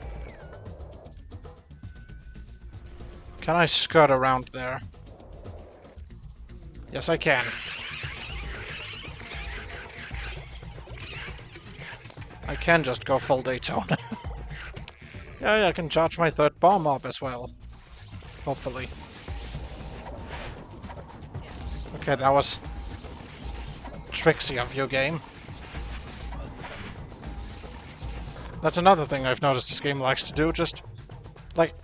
Can I skirt around there? Yes, I can. I can just go full Daytona. Yeah, I can charge my third bomb up as well. Hopefully. Okay, that was tricksy of you, game. That's another thing I've noticed this game likes to do, just like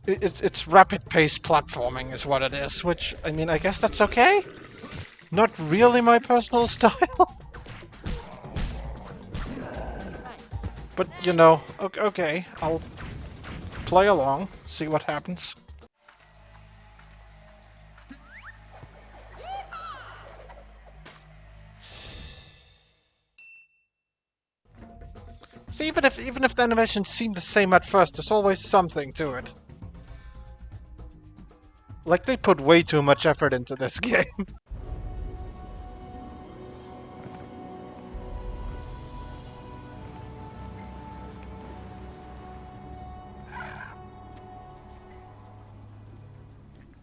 it's rapid-paced platforming is what it is, which, I mean, I guess that's okay? Not really my personal style. But, you know, okay, I'll play along, see what happens. See, even if the animations seem the same at first, there's always something to it. Like, they put way too much effort into this game.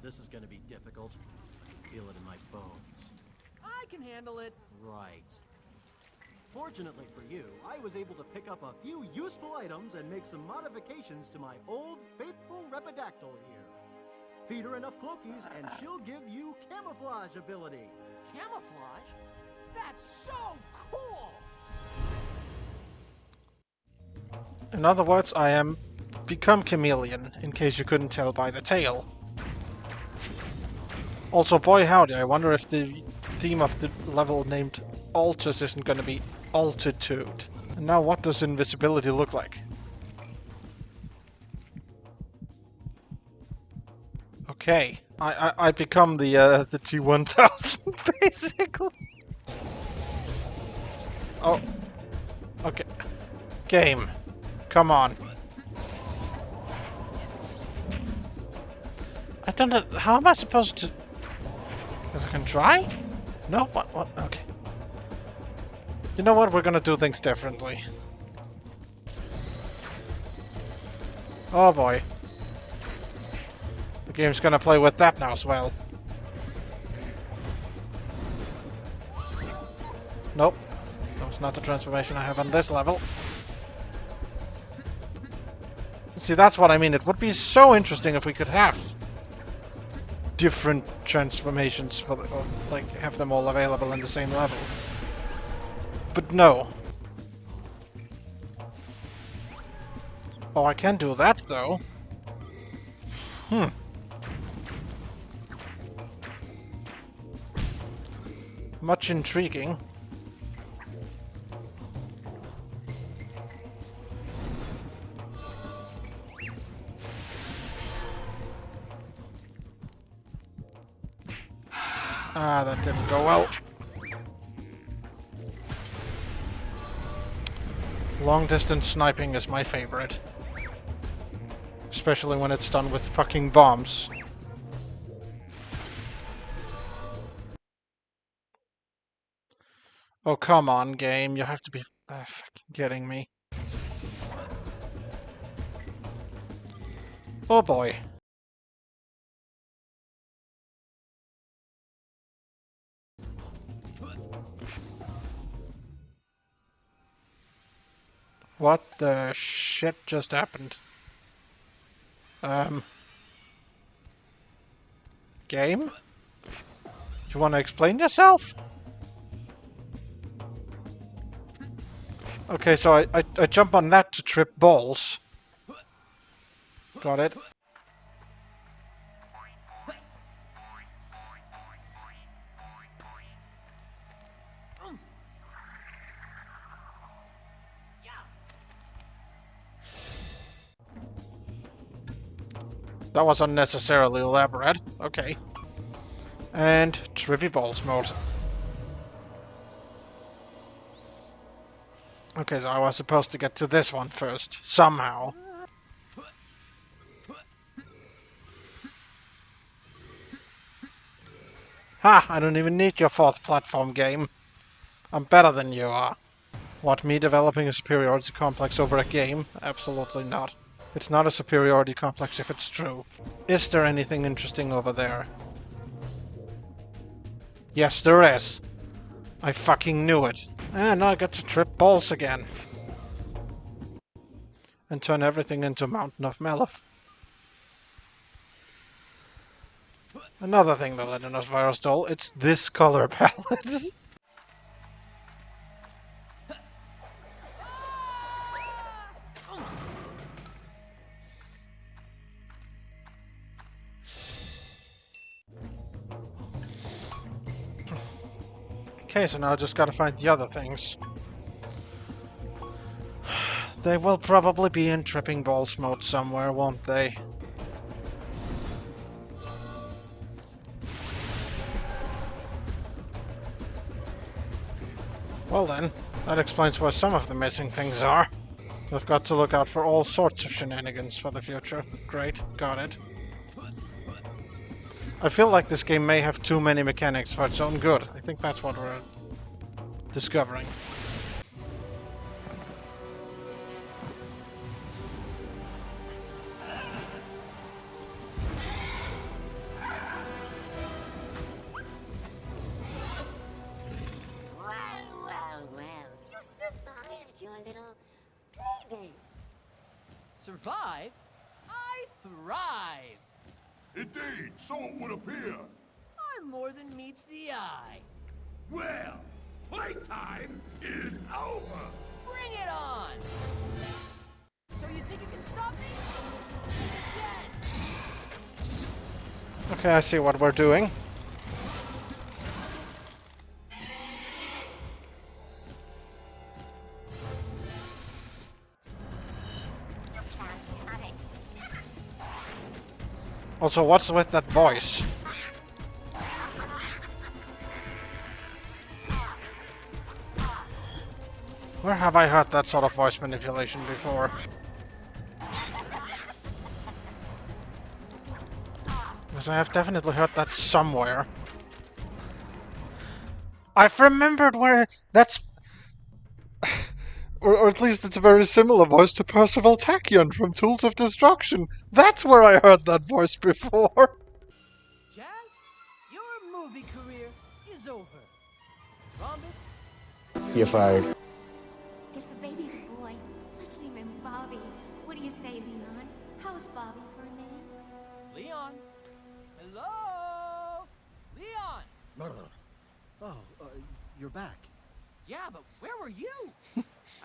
This is gonna be difficult. Feel it in my bones. I can handle it. Right. Fortunately for you, I was able to pick up a few useful items and make some modifications to my old faithful Repidactyl here. Feed her enough cloakies and she'll give you camouflage ability. Camouflage? That's so cool! In other words, I am become chameleon, in case you couldn't tell by the tail. Also, boy howdy, I wonder if the theme of the level named Altus isn't gonna be Altitude. And now what does invisibility look like? Okay, I become the T-1000 basically. Oh, okay. Game, come on. I don't know, how am I supposed to... Guess I can try? No? What? Okay. You know what? We're gonna do things differently. Oh boy. The game's gonna play with that now as well. Nope. That was not the transformation I have on this level. See, that's what I mean. It would be so interesting if we could have different transformations for the, or, like, have them all available in the same level. But no. Oh, I can do that though. Much intriguing. Ah, that didn't go well. Long distance sniping is my favorite. Especially when it's done with fucking bombs. Oh, come on, game. You have to be fucking kidding me. Oh boy. What the shit just happened? Game? Do you want to explain yourself? Okay, so I jump on that to trip balls. Got it. That was unnecessarily elaborate. Okay. And trippy balls mode. Okay, so I was supposed to get to this one first, somehow. Ha! I don't even need your fourth platform game. I'm better than you are. What, me developing a superiority complex over a game? Absolutely not. It's not a superiority complex if it's true. Is there anything interesting over there? Yes, there is. I fucking knew it. And now I get to trip balls again. And turn everything into a Mountain of Malif. Another thing the Legend of Spyro stole, it's this color palette. Okay, so now I just gotta find the other things. They will probably be in tripping balls mode somewhere, won't they? Well then, that explains where some of the missing things are. I've got to look out for all sorts of shenanigans for the future. Great, got it. I feel like this game may have too many mechanics for its own good. I think that's what we're discovering. Well, you survived your little playdate. Survived? I thrived! Indeed, so it would appear. I'm more than meets the eye. Well, playtime is over. Bring it on! So you think you can stop me? Again! Okay, I see what we're doing. Also, what's with that voice? Where have I heard that sort of voice manipulation before? Because I have definitely heard that somewhere. I've remembered where that's... or at least it's a very similar voice to Percival Tachyon from Tools of Destruction. That's where I heard that voice before. Jazz, your movie career is over. Rhombus? You're fired. If the baby's a boy, let's name him Bobby. What do you say, Leon? How's Bobby for a name? Leon? Hello? Leon! Oh, you're back. Yeah, but where were you?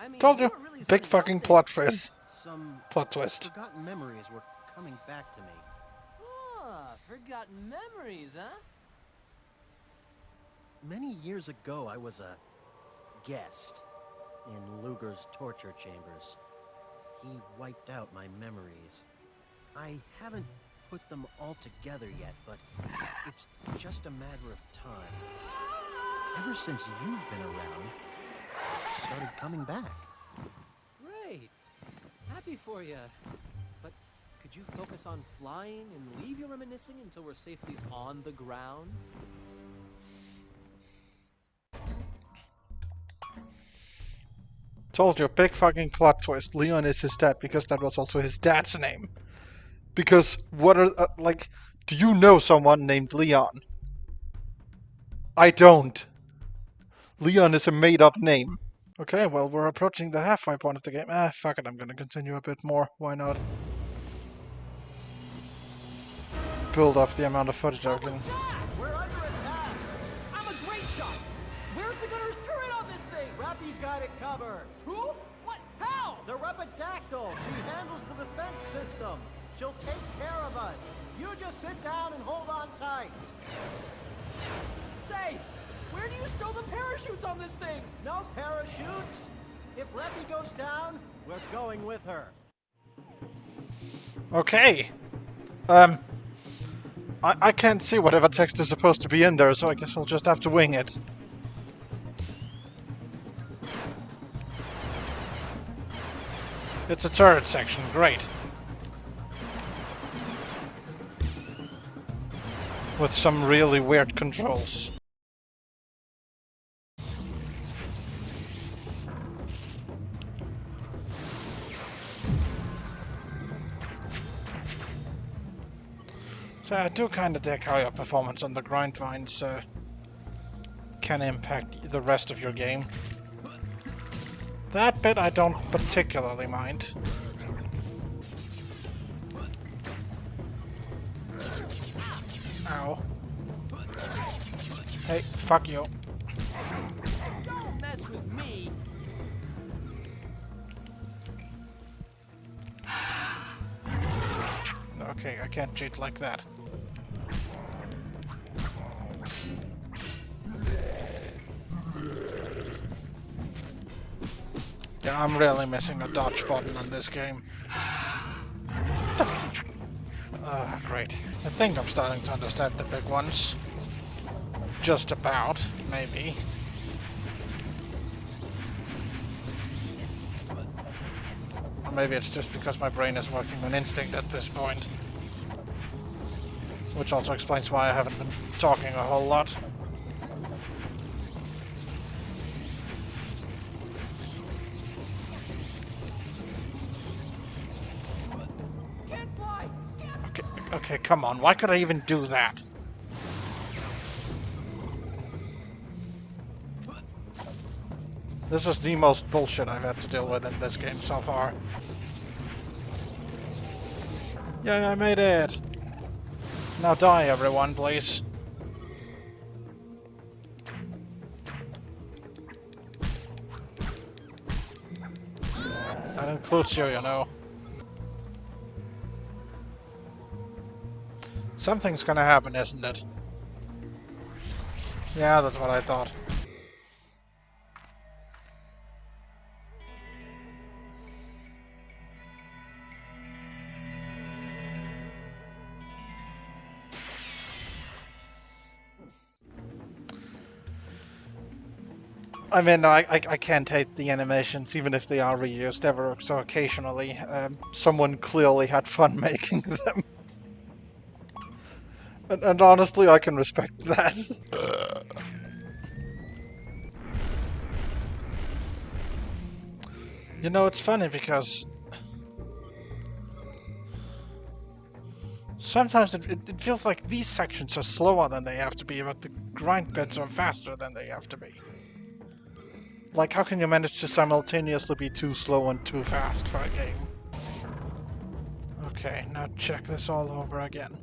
I mean, Told you, were really big something fucking up there. plot twist. Some Plot twist. forgotten memories were coming back to me. Ah, forgotten memories, huh? Many years ago, I was a guest in Luger's torture chambers. He wiped out my memories. I haven't put them all together yet, but it's just a matter of time. Ever since you've been around, I've started coming back. Great. Happy for you. But could you focus on flying and leave your reminiscing until we're safely on the ground? Told you, big fucking plot twist. Leon is his dad because that was also his dad's name. Because what are like? Do you know someone named Leon? I don't. Leon is a made-up name. Okay, well, we're approaching the halfway point of the game. Ah, fuck it, I'm gonna continue a bit more. Why not? build up the amount of footage I'm getting. We're under attack. I'm a great shot. Where's the gunner's turret on this thing? Rappy's got it covered. Who? What? How? The Repidactyl. She handles the defense system. She'll take care of us. You just sit down and hold on tight. Say, where do you stow the parachutes on this thing? No parachutes. If Reppy goes down, we're going with her. Okay. I can't see whatever text is supposed to be in there, so I guess I'll just have to wing it. It's a turret section, great. With some really weird controls. So I do kind of dig how your performance on the grindvines can impact the rest of your game. That bit I don't particularly mind. Ow. Hey, fuck you. Don't mess with me. Okay, I can't cheat like that. Yeah, I'm really missing a dodge button on this game. Great. I think I'm starting to understand the big ones. Just about, maybe. Or maybe it's just because my brain is working on instinct at this point. Which also explains why I haven't been talking a whole lot. Can't fly. Okay, come on. Why could I even do that? This is the most bullshit I've had to deal with in this game so far. Yay, I made it! Now die, everyone, please. That includes you, you know. Something's gonna happen, isn't it? Yeah, that's what I thought. I mean, I can't hate the animations, even if they are reused ever so occasionally. Someone clearly had fun making them. And honestly, I can respect that. You know, it's funny because sometimes it feels like these sections are slower than they have to be, but the grind bits are faster than they have to be. Like, how can you manage to simultaneously be too slow and too fast for a game? Okay, now check this all over again.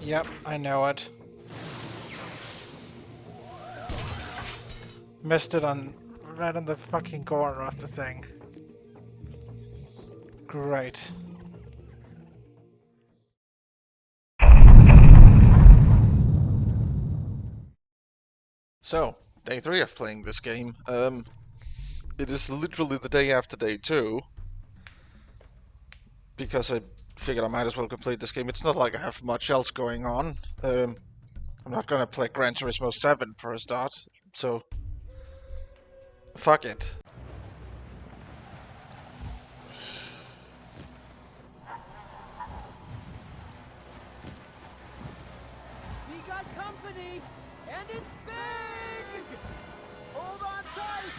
Yep, I know it. Missed it right on the fucking corner of the thing. Great. So, day 3 of playing this game. It is literally the day after day 2. Because I figured I might as well complete this game. It's not like I have much else going on. I'm not gonna play Gran Turismo 7 for a start, so... fuck it. We got company, and it's big! Hold on tight!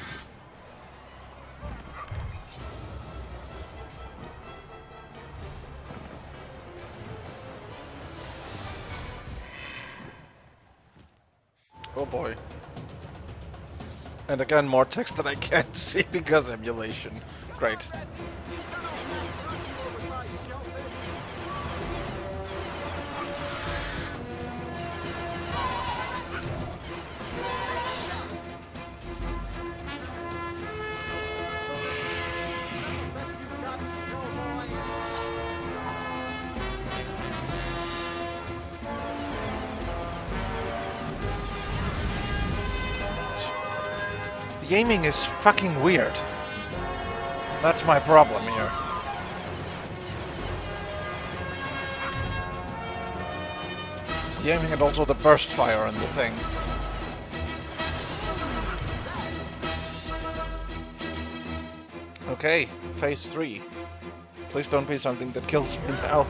Oh boy. And again, more text that I can't see because emulation. Great. The aiming is fucking weird. That's my problem here. The aiming and also the burst fire in the thing. Okay, phase 3. Please don't be something that kills me now.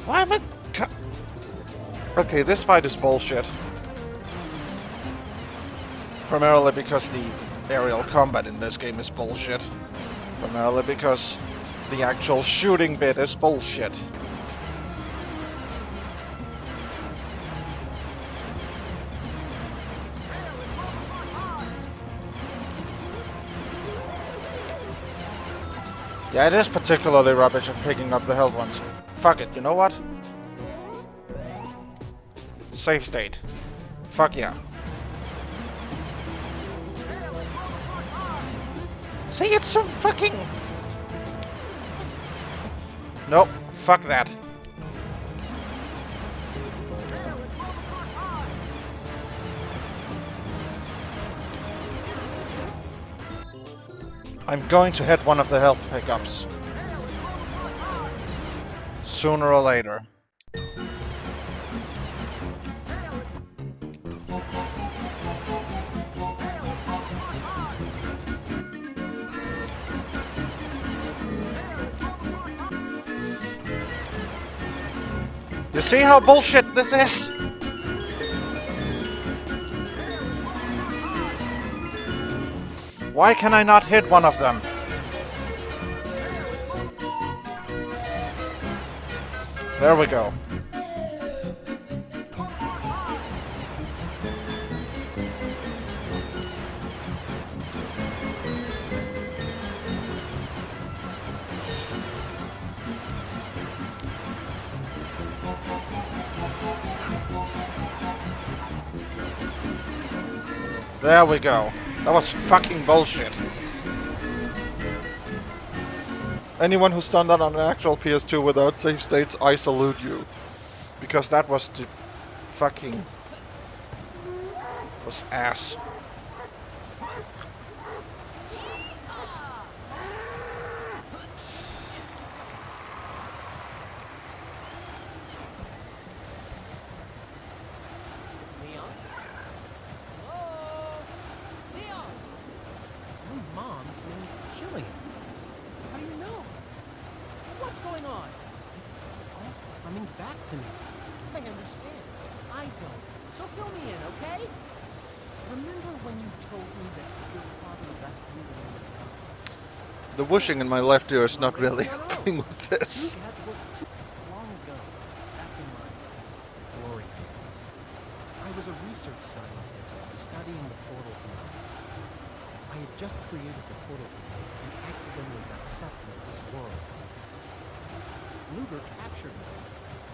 Why am I... Okay, this fight is bullshit. Primarily because the aerial combat in this game is bullshit. Primarily because the actual shooting bit is bullshit. Yeah, it is particularly rubbish at picking up the health ones. Fuck it, you know what? Save state. Fuck yeah. See, it's so fucking... Nope, fuck that. I'm going to hit one of the health pickups. Sooner or later. You see how bullshit this is? Why can I not hit one of them? There we go. There we go. That was fucking bullshit. Anyone who stunned that on an actual PS2 without save states, I salute you. Because that was the fucking... was ass. The whooshing in my left ear is not really helping with this. Long ago, back in my glory days, I was a research scientist studying the portal phenomenon. I had just created the portal and accidentally got sucked into this world. Luger captured me.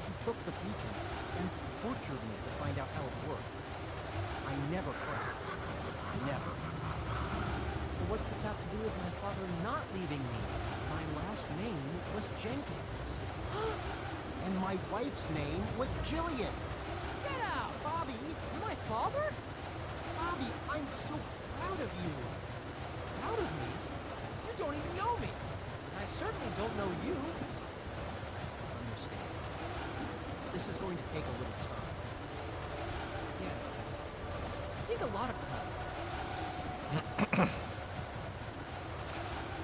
He took the beacon and tortured me to find out how it worked. I never cracked. Never. So what does this have to do with my father not leaving me? My last name was Jenkins. And my wife's name was Jillian. Get out, Bobby! You're my father? Bobby, I'm so proud of you. Proud of me? You don't even know me. I certainly don't know you. Understand. This is going to take a little time. Yeah. I think a lot of time.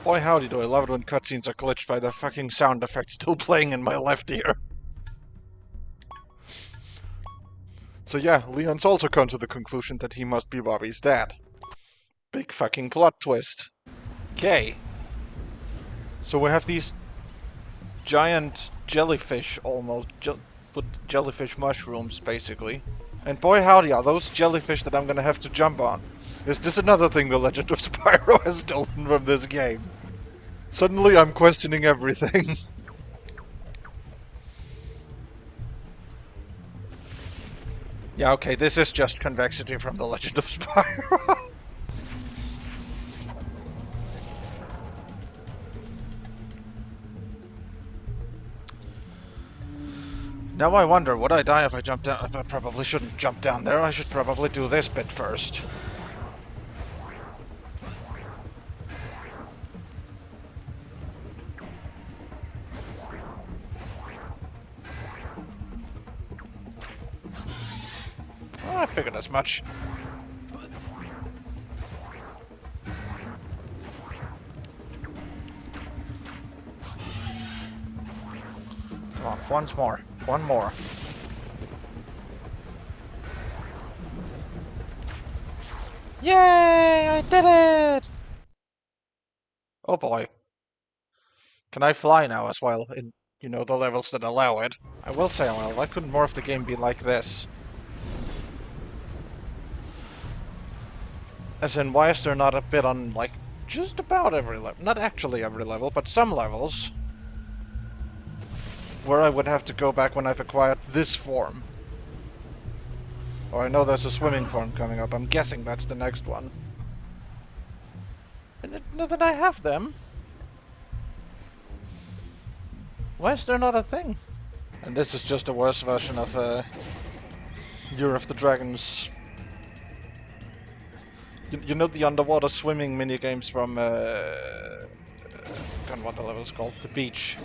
Boy howdy do I love it when cutscenes are glitched by the fucking sound effect still playing in my left ear. So yeah, Leon's also come to the conclusion that he must be Bobby's dad. Big fucking plot twist. Okay. So we have these giant jellyfish almost, jellyfish mushrooms basically. And boy howdy are those jellyfish that I'm gonna have to jump on. Is this another thing the Legend of Spyro has stolen from this game? Suddenly I'm questioning everything. Yeah, okay, this is just convexity from the Legend of Spyro. Now I wonder, would I die if I jumped down? I probably shouldn't jump down there. I should probably do this bit first. Oh, I figured as much. Come on, once more. One more. Yay! I did it! Oh boy. Can I fly now as well in, you know, the levels that allow it? I will say, well, why couldn't more of the game be like this? As in, why is there not a bit on, like, just about every level? Not actually every level, but some levels. Where I would have to go back when I've acquired this form. Or I know there's a swimming form coming up. I'm guessing that's the next one. And now that I have them, why is there not a thing? And this is just a worse version of Year of the Dragons. You know the underwater swimming minigames from I don't know what the level's called. The beach.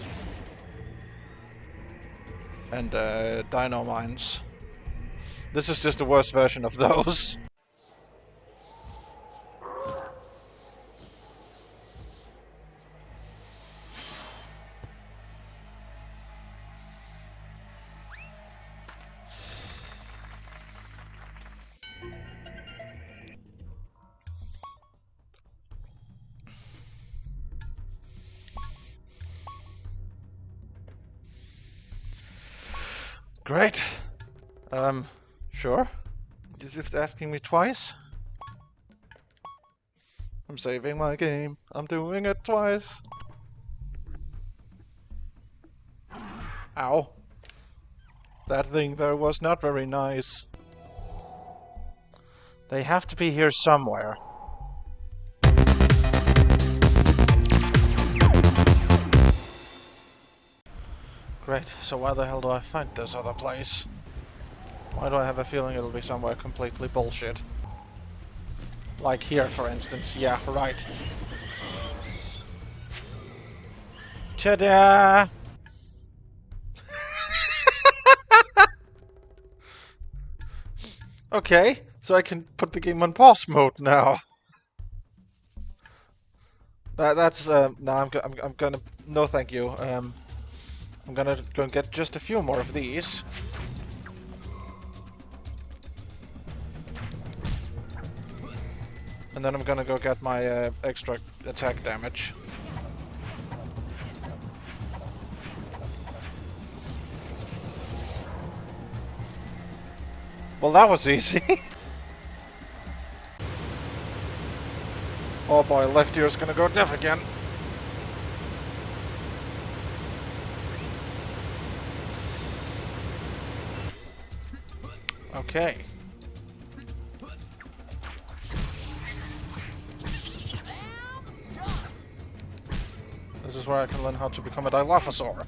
And Dino Mines. This is just a worse version of those. Great. Sure. Just asking me twice. I'm saving my game. I'm doing it twice. Ow. That thing there was not very nice. They have to be here somewhere. Great, so why the hell do I find this other place? Why do I have a feeling it'll be somewhere completely bullshit? Like here, for instance. Yeah, right. Ta-da! Okay, so I can put the game on pause mode now. That's no, I'm gonna no, thank you. I'm gonna go and get just a few more of these. And then I'm gonna go get my extra attack damage. Well, that was easy. Oh boy, left ear's gonna go deaf again. Okay. This is where I can learn how to become a Dilophosaur.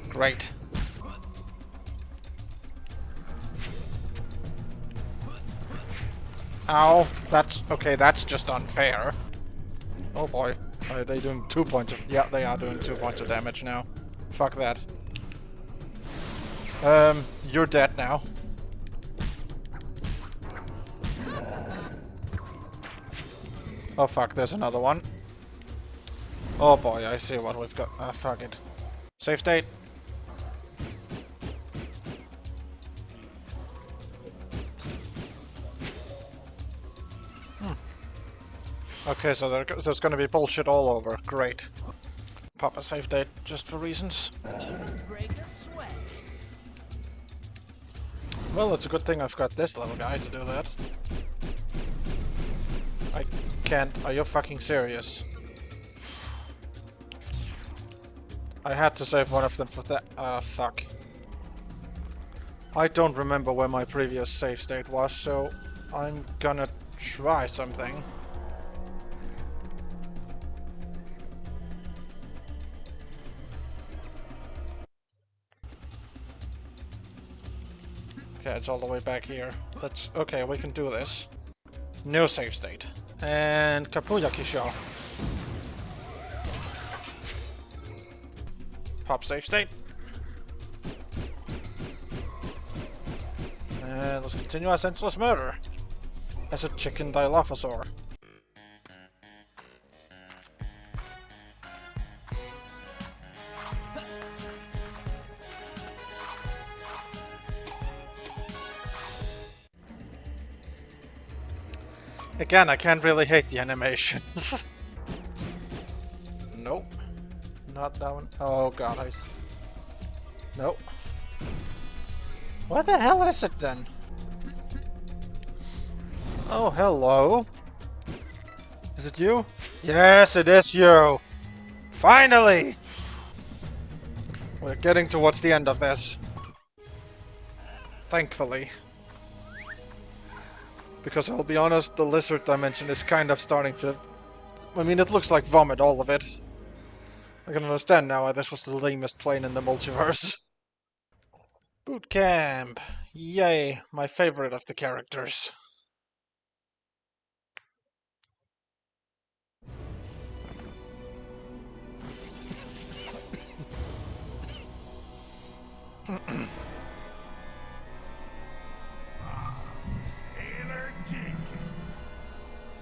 Great. Ow. That's... okay, that's just unfair. Oh boy. Are they doing 2 points of... yeah, they are doing 2 points of damage now. Fuck that. You're dead now. Oh fuck, there's another one. Oh boy, I see what we've got. Ah, fuck it. Save state. Okay, so there's gonna be bullshit all over. Great. Pop a save date just for reasons. Well, it's a good thing I've got this little guy to do that. I can't. Are you fucking serious? I had to save one of them for that. Ah, fuck. I don't remember where my previous save state was, so I'm gonna try something. Okay, it's all the way back here. That's okay, we can do this. No save state. And Kapuya Kisho. Pop save state. And let's continue our senseless murder. As a chicken Dilophosaur. Again, I can't really hate the animations. Nope. Not that one. Oh god, Nope. What the hell is it then? Oh, hello. Is it you? Yes, it is you! Finally! We're getting towards the end of this. Thankfully. Because I'll be honest, the lizard dimension is kind of starting to... I mean, it looks like vomit, all of it. I can understand now why this was the lamest plane in the multiverse. Boot camp! Yay, my favorite of the characters.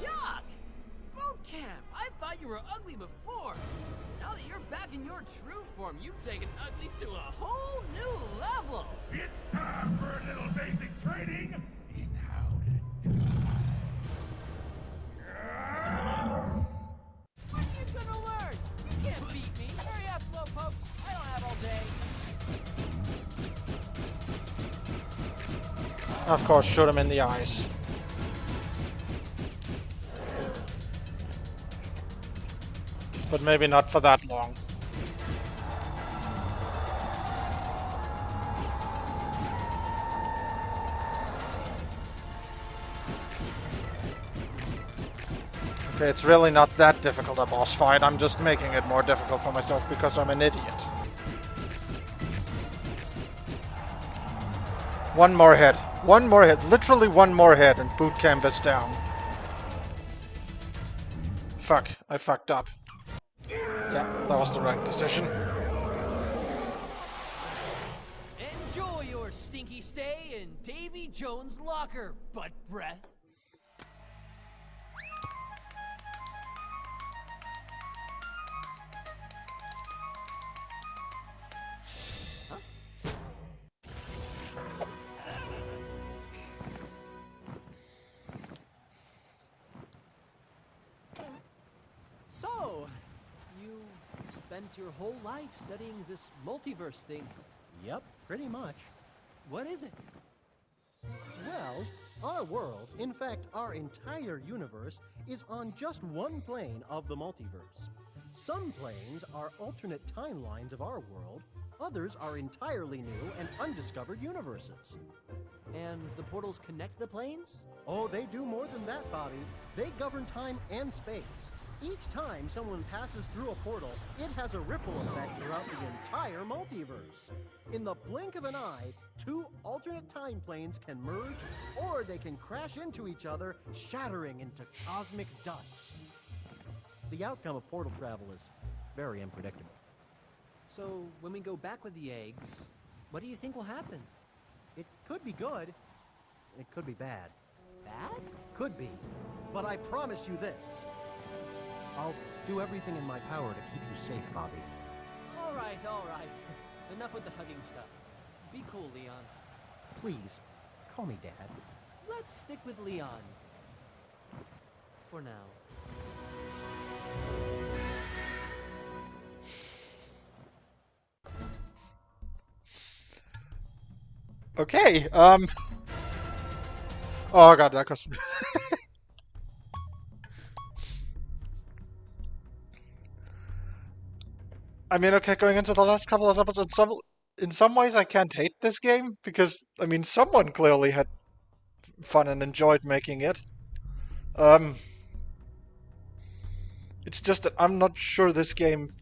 Yuck! Boot camp! I thought you were ugly before. Now that you're back in your true form, you've taken ugly to a whole new level. It's time for a little basic training in how to die. When you gonna learn? You can't beat me. Hurry up, Slowpoke. I don't have all day. Of course, shoot him in the eyes. But maybe not for that long. Okay, it's really not that difficult a boss fight, I'm just making it more difficult for myself because I'm an idiot. One more hit. One more hit. Literally one more hit and boot camp is down. Fuck, I fucked up. Yeah, that was the right decision. Enjoy your stinky stay in Davy Jones' locker, butt breath. So, you spent your whole life studying this multiverse thing. Yep, pretty much. What is it? Well, our world, in fact, our entire universe, is on just one plane of the multiverse. Some planes are alternate timelines of our world, others are entirely new and undiscovered universes. And the portals connect the planes? Oh, they do more than that, Bobby. They govern time and space. Each time someone passes through a portal, it has a ripple effect throughout the entire multiverse. In the blink of an eye, two alternate time planes can merge, or they can crash into each other, shattering into cosmic dust. The outcome of portal travel is very unpredictable. So, when we go back with the eggs, what do you think will happen? It could be good, it could be bad. Bad? Could be. But I promise you this. I'll do everything in my power to keep you safe, Bobby. All right, all right. Enough with the hugging stuff. Be cool, Leon. Please, call me Dad. Let's stick with Leon. For now. Okay, oh god, that cost... I mean, okay, going into the last couple of episodes, in some ways I can't hate this game, because, I mean, someone clearly had fun and enjoyed making it. It's just that I'm not sure this game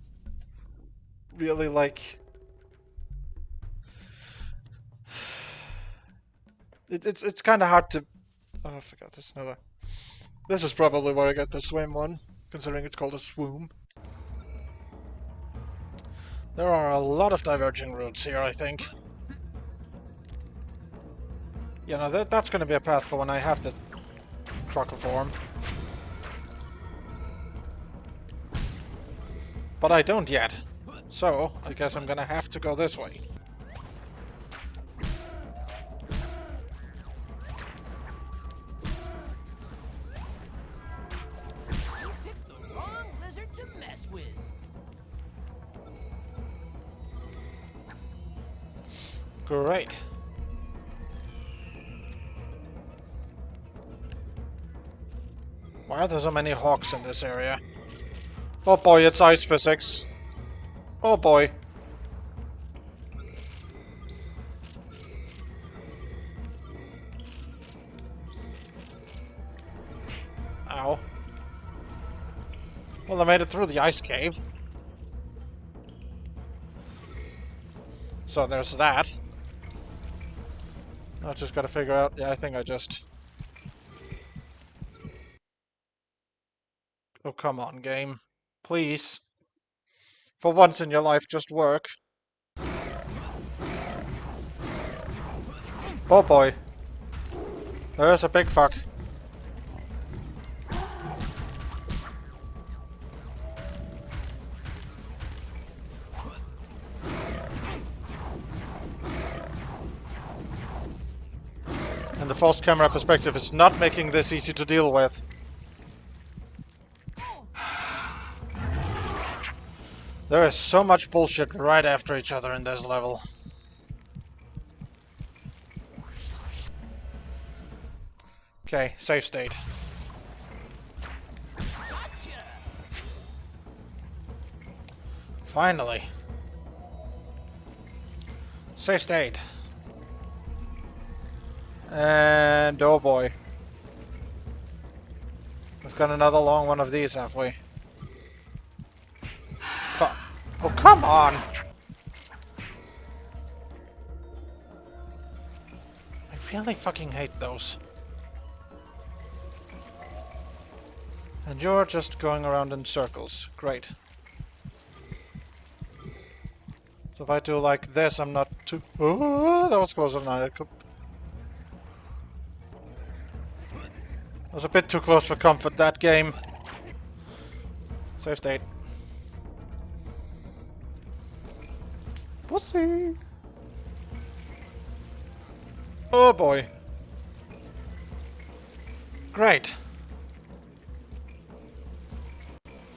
really, like... It's kind of hard to... Oh, I forgot there's another... This is probably where I get the swim one, considering it's called a swoom. There are a lot of diverging routes here, I think. You know, that's going to be a path for when I have the trucker form. But I don't yet. So, I guess I'm going to have to go this way. You picked the wrong lizard to mess with. Great. Why are there so many hawks in this area? Oh boy, it's ice physics. Oh boy. Ow. Well, I made it through the ice cave. So there's that. I just gotta figure out... Yeah, I think I just... Oh, come on, game. Please. For once in your life, just work. Oh boy. There's a big fuck. And the false camera perspective is not making this easy to deal with. There is so much bullshit right after each other in this level. Okay, safe state. Finally. Safe state. And oh boy. We've got another long one of these, have we? Oh, come on! I really fucking hate those. And you're just going around in circles. Great. So if I do like this, I'm not too... Oh, that was closer than I could... That was a bit too close for comfort, that game. Save state. Pussy! Oh boy. Great.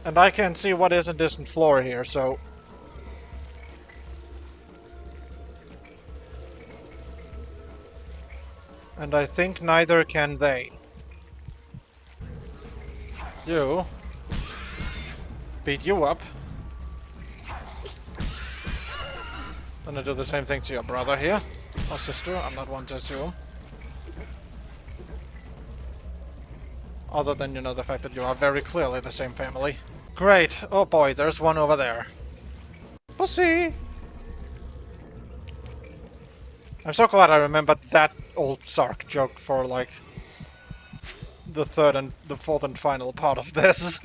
And I can see what is and isn't floor here, so... And I think neither can they. You. Beat you up. Gonna do the same thing to your brother here. Or sister, I'm not one to assume. Other than, you know, the fact that you are very clearly the same family. Great. Oh boy, there's one over there. Pussy! I'm so glad I remembered that old Sark joke for, like, the third and the fourth and final part of this.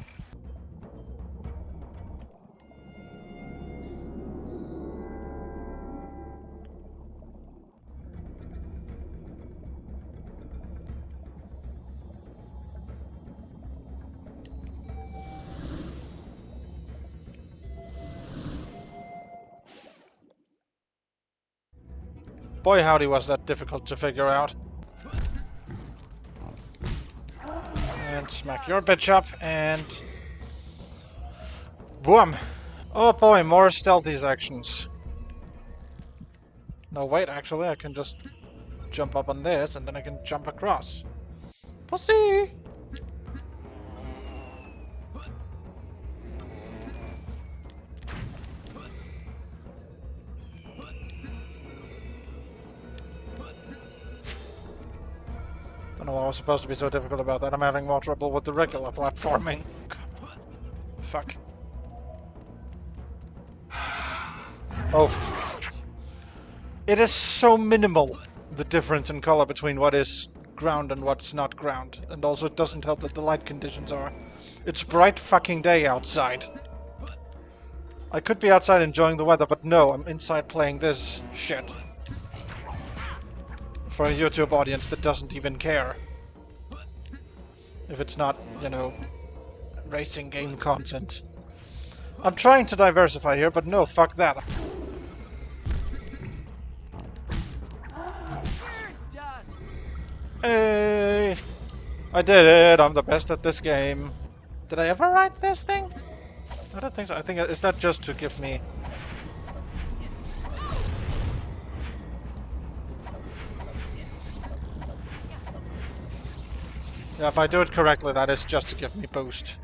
Boy howdy was that difficult to figure out. And smack your bitch up, and... Boom! Oh boy, more stealthy sections. No, wait, actually, I can just jump up on this, and then I can jump across. Pussy! what was supposed to be so difficult about that. I'm having more trouble with the regular platforming. Come on. Fuck. Oh. It is so minimal, the difference in color between what is ground and what's not ground. And also it doesn't help that the light conditions are... It's bright fucking day outside. I could be outside enjoying the weather, but no, I'm inside playing this shit. For a YouTube audience that doesn't even care. If it's not, you know, racing game content. I'm trying to diversify here, but no, fuck that. Hey! I did it! I'm the best at this game. Did I ever write this thing? I don't think so. I think it's not just to give me... Yeah, if I do it correctly, that is just to give me boost.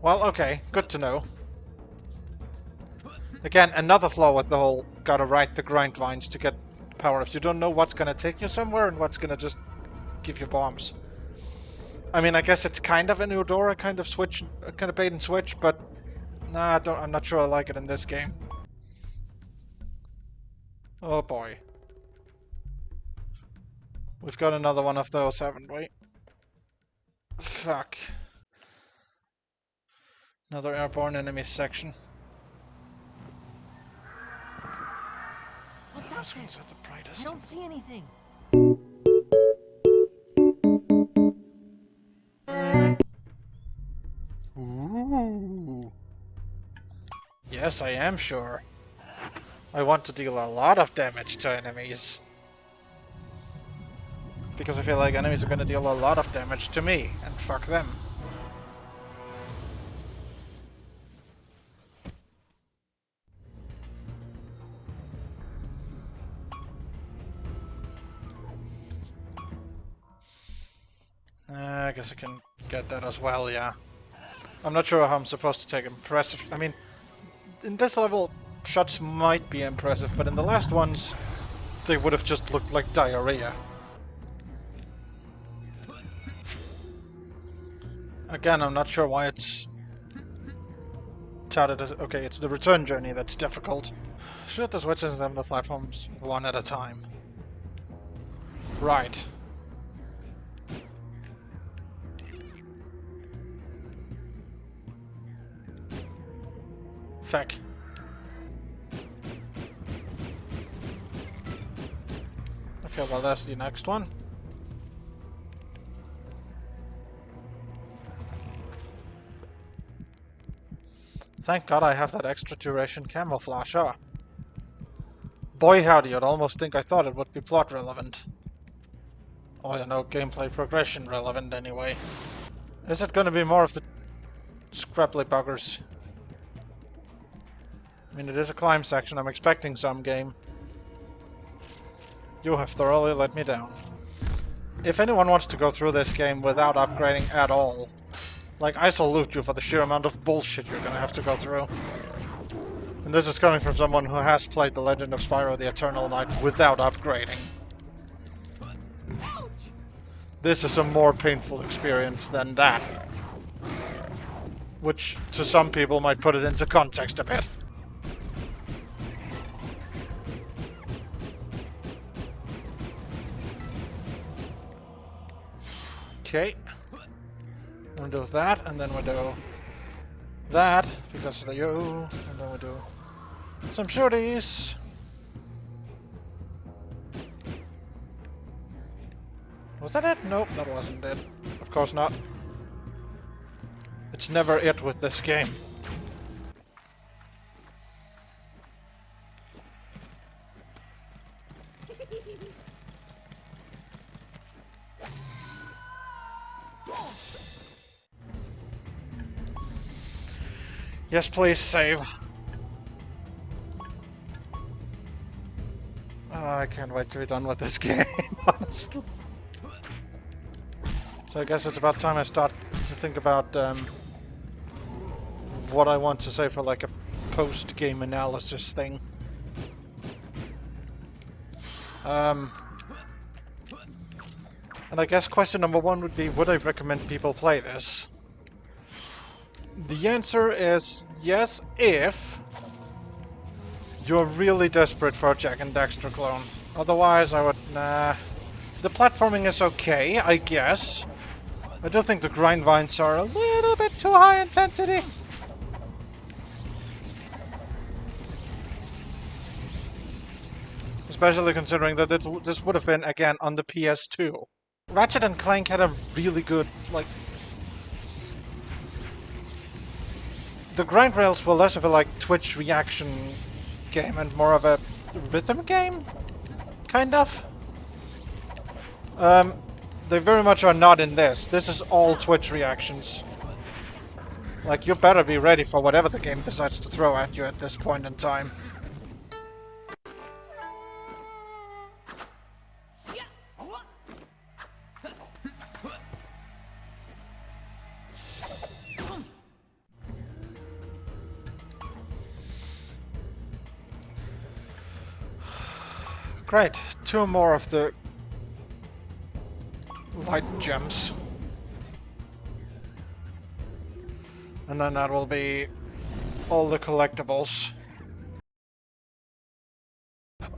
Well, okay. Good to know. Again, another flaw with the whole gotta write the grind vines to get power-ups. You don't know what's gonna take you somewhere and what's gonna just give you bombs. I mean, I guess it's kind of an Eudora kind of switch, kind of bait and switch, but nah, I'm not sure I like it in this game. Oh boy. We've got another one of those, haven't we? Fuck. Another airborne enemy section. What's up there? The brightest. I don't see anything. Ooh. Yes, I am sure. I want to deal a lot of damage to enemies. Because I feel like enemies are going to deal a lot of damage to me, and fuck them. I guess I can get that as well, yeah. I'm not sure how I'm supposed to take impressive. I mean, in this level, shots might be impressive, but in the last ones, they would have just looked like diarrhea. Again, I'm not sure why it's touted as... Okay, it's the return journey that's difficult. Shoot the switches on the platforms one at a time. Right. Feck. Okay, well that's the next one. Thank God I have that extra duration camouflage, huh? Boy howdy, you'd almost think I thought it would be plot relevant. Or, you know, gameplay progression relevant anyway. Is it gonna be more of the scrapply buggers? I mean, it is a climb section, I'm expecting some game. You have thoroughly let me down. If anyone wants to go through this game without upgrading at all, like, I salute you for the sheer amount of bullshit you're gonna have to go through. And this is coming from someone who has played The Legend of Spyro the Eternal Night without upgrading. This is a more painful experience than that. Which, to some people, might put it into context a bit. Okay. We'll do that, and then we'll do that, because of the yo, and then we'll do some shorties. Was that it? Nope, that wasn't it. Of course not. It's never it with this game. Yes, please, save. Oh, I can't wait to be done with this game, honestly. So I guess it's about time I start to think about what I want to say for like a post-game analysis thing. And I guess question number one would be, would I recommend people play this? The answer is yes, if you're really desperate for a Jack and Daxter clone. Otherwise, I would... nah. The platforming is okay, I guess. I do think the grind vines are a little bit too high intensity. Especially considering that this would have been, again, on the PS2. Ratchet and Clank had a really good, like... The grind rails were less of a, like, Twitch reaction game and more of a rhythm game? Kind of? They very much are not in this. This is all Twitch reactions. Like, you better be ready for whatever the game decides to throw at you at this point in time. Great, 2 more of the light gems. And then that will be all the collectibles.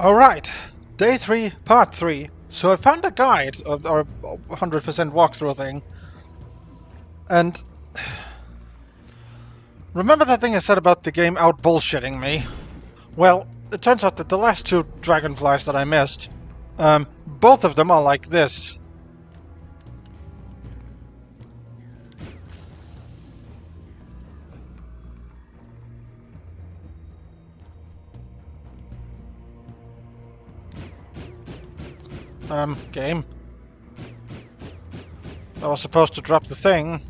Alright, day 3, part 3. So I found a guide, or 100% walkthrough thing. And remember that thing I said about the game out bullshitting me? Well, it turns out that the last 2 dragonflies that I missed, both of them are like this. Game. I was supposed to drop the thing.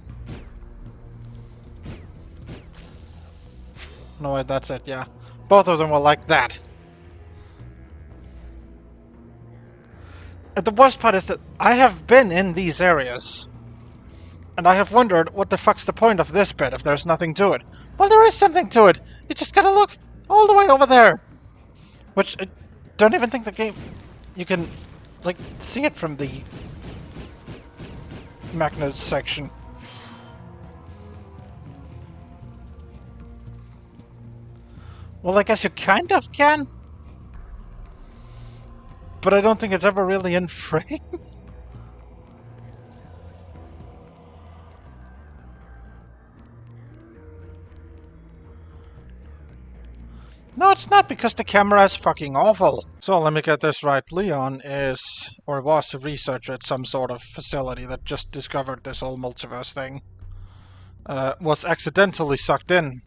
No, wait, that's it, yeah. Both of them were like that. And the worst part is that I have been in these areas. And I have wondered, what the fuck's the point of this bit if there's nothing to it? Well, there is something to it. You just gotta look all the way over there. Which, I don't even think the game... You can, like, see it from the Magna's section. Well, I guess you kind of can. But I don't think it's ever really in frame. No, it's not, because the camera is fucking awful. So let me get this right. Leon is, or was, a researcher at some sort of facility that just discovered this whole multiverse thing. Was accidentally sucked in.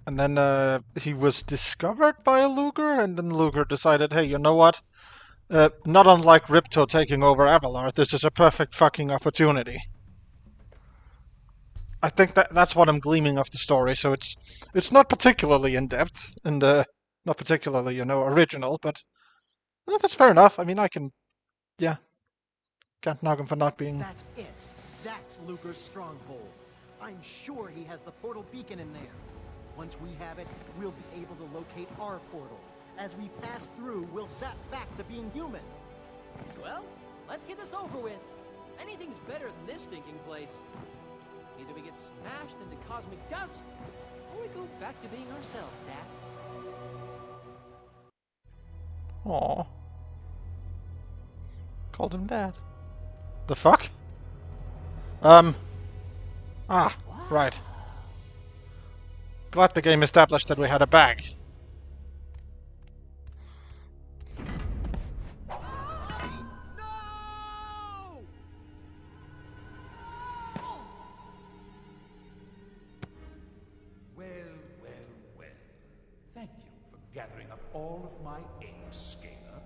And then he was discovered by a Luger, and then Luger decided, hey, you know what? Not unlike Ripto taking over Avalar, this is a perfect fucking opportunity. I think that's what I'm gleaming of the story, so it's not particularly in-depth, and not particularly, original, but that's fair enough. I mean, I can, yeah, can't knock him for not being... That's it. That's Luger's stronghold. I'm sure he has the portal beacon in there. Once we have it, we'll be able to locate our portal. As we pass through, we'll zap back to being human. Well, let's get this over with. Anything's better than this stinking place. Either we get smashed into cosmic dust, or we go back to being ourselves, Dad. Aww. Called him Dad. The fuck? Right. Glad the game established that we had a bag. Well. Thank you for gathering up all of my eggs, Scaler.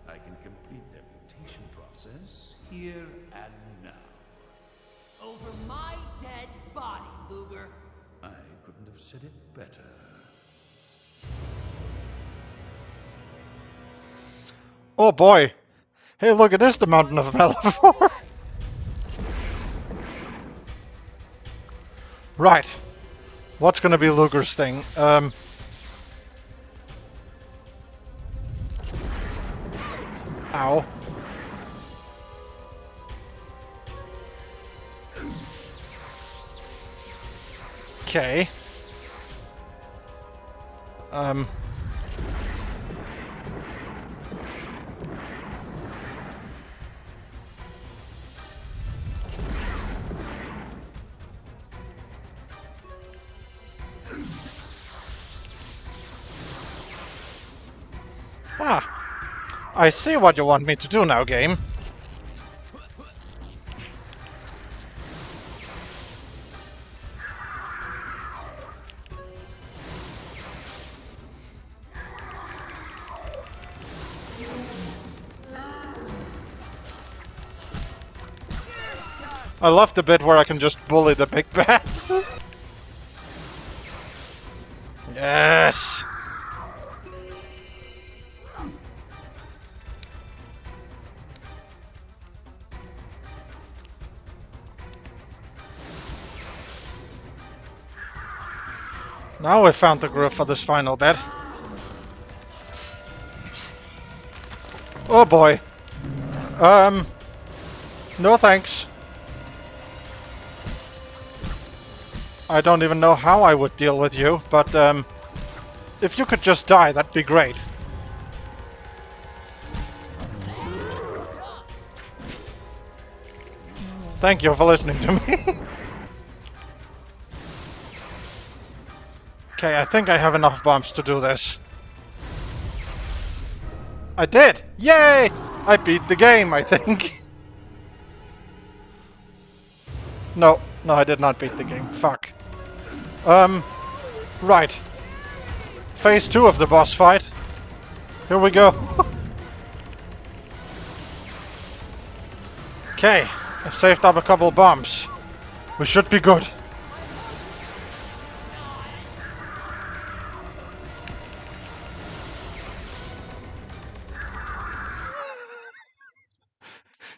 I can complete their mutation process here and now. Over my dead body, Luger. I couldn't have said it better. Oh boy! Hey, look, it is the Mountain of Malifor! Right. What's gonna be Luger's thing? Ow. Okay. Ah, I see what you want me to do now, game. I love the bit where I can just bully the big bat. Yes! Now I found the groove for this final bit. Oh boy. No thanks. I don't even know how I would deal with you, but if you could just die, that'd be great. Thank you for listening to me. Okay, I think I have enough bombs to do this. I did! Yay! I beat the game, I think. No, I did not beat the game. Fuck. Right. Phase 2 of the boss fight. Here we go. Okay, I've saved up a couple bombs. We should be good.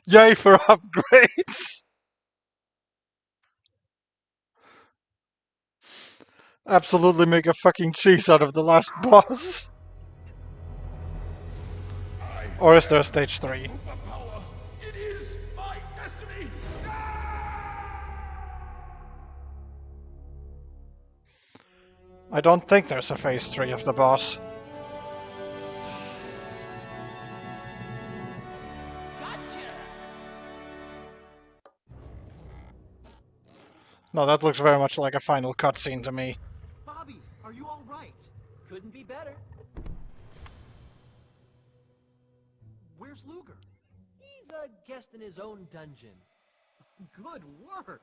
Yay for upgrades! Absolutely make a fucking cheese out of the last boss. Or is there a stage 3? It is my destiny! I don't think there's a phase 3 of the boss. No, that looks very much like a final cutscene to me. Bobby, are you all right? Couldn't be better. Where's Luger? He's a guest in his own dungeon. Good work.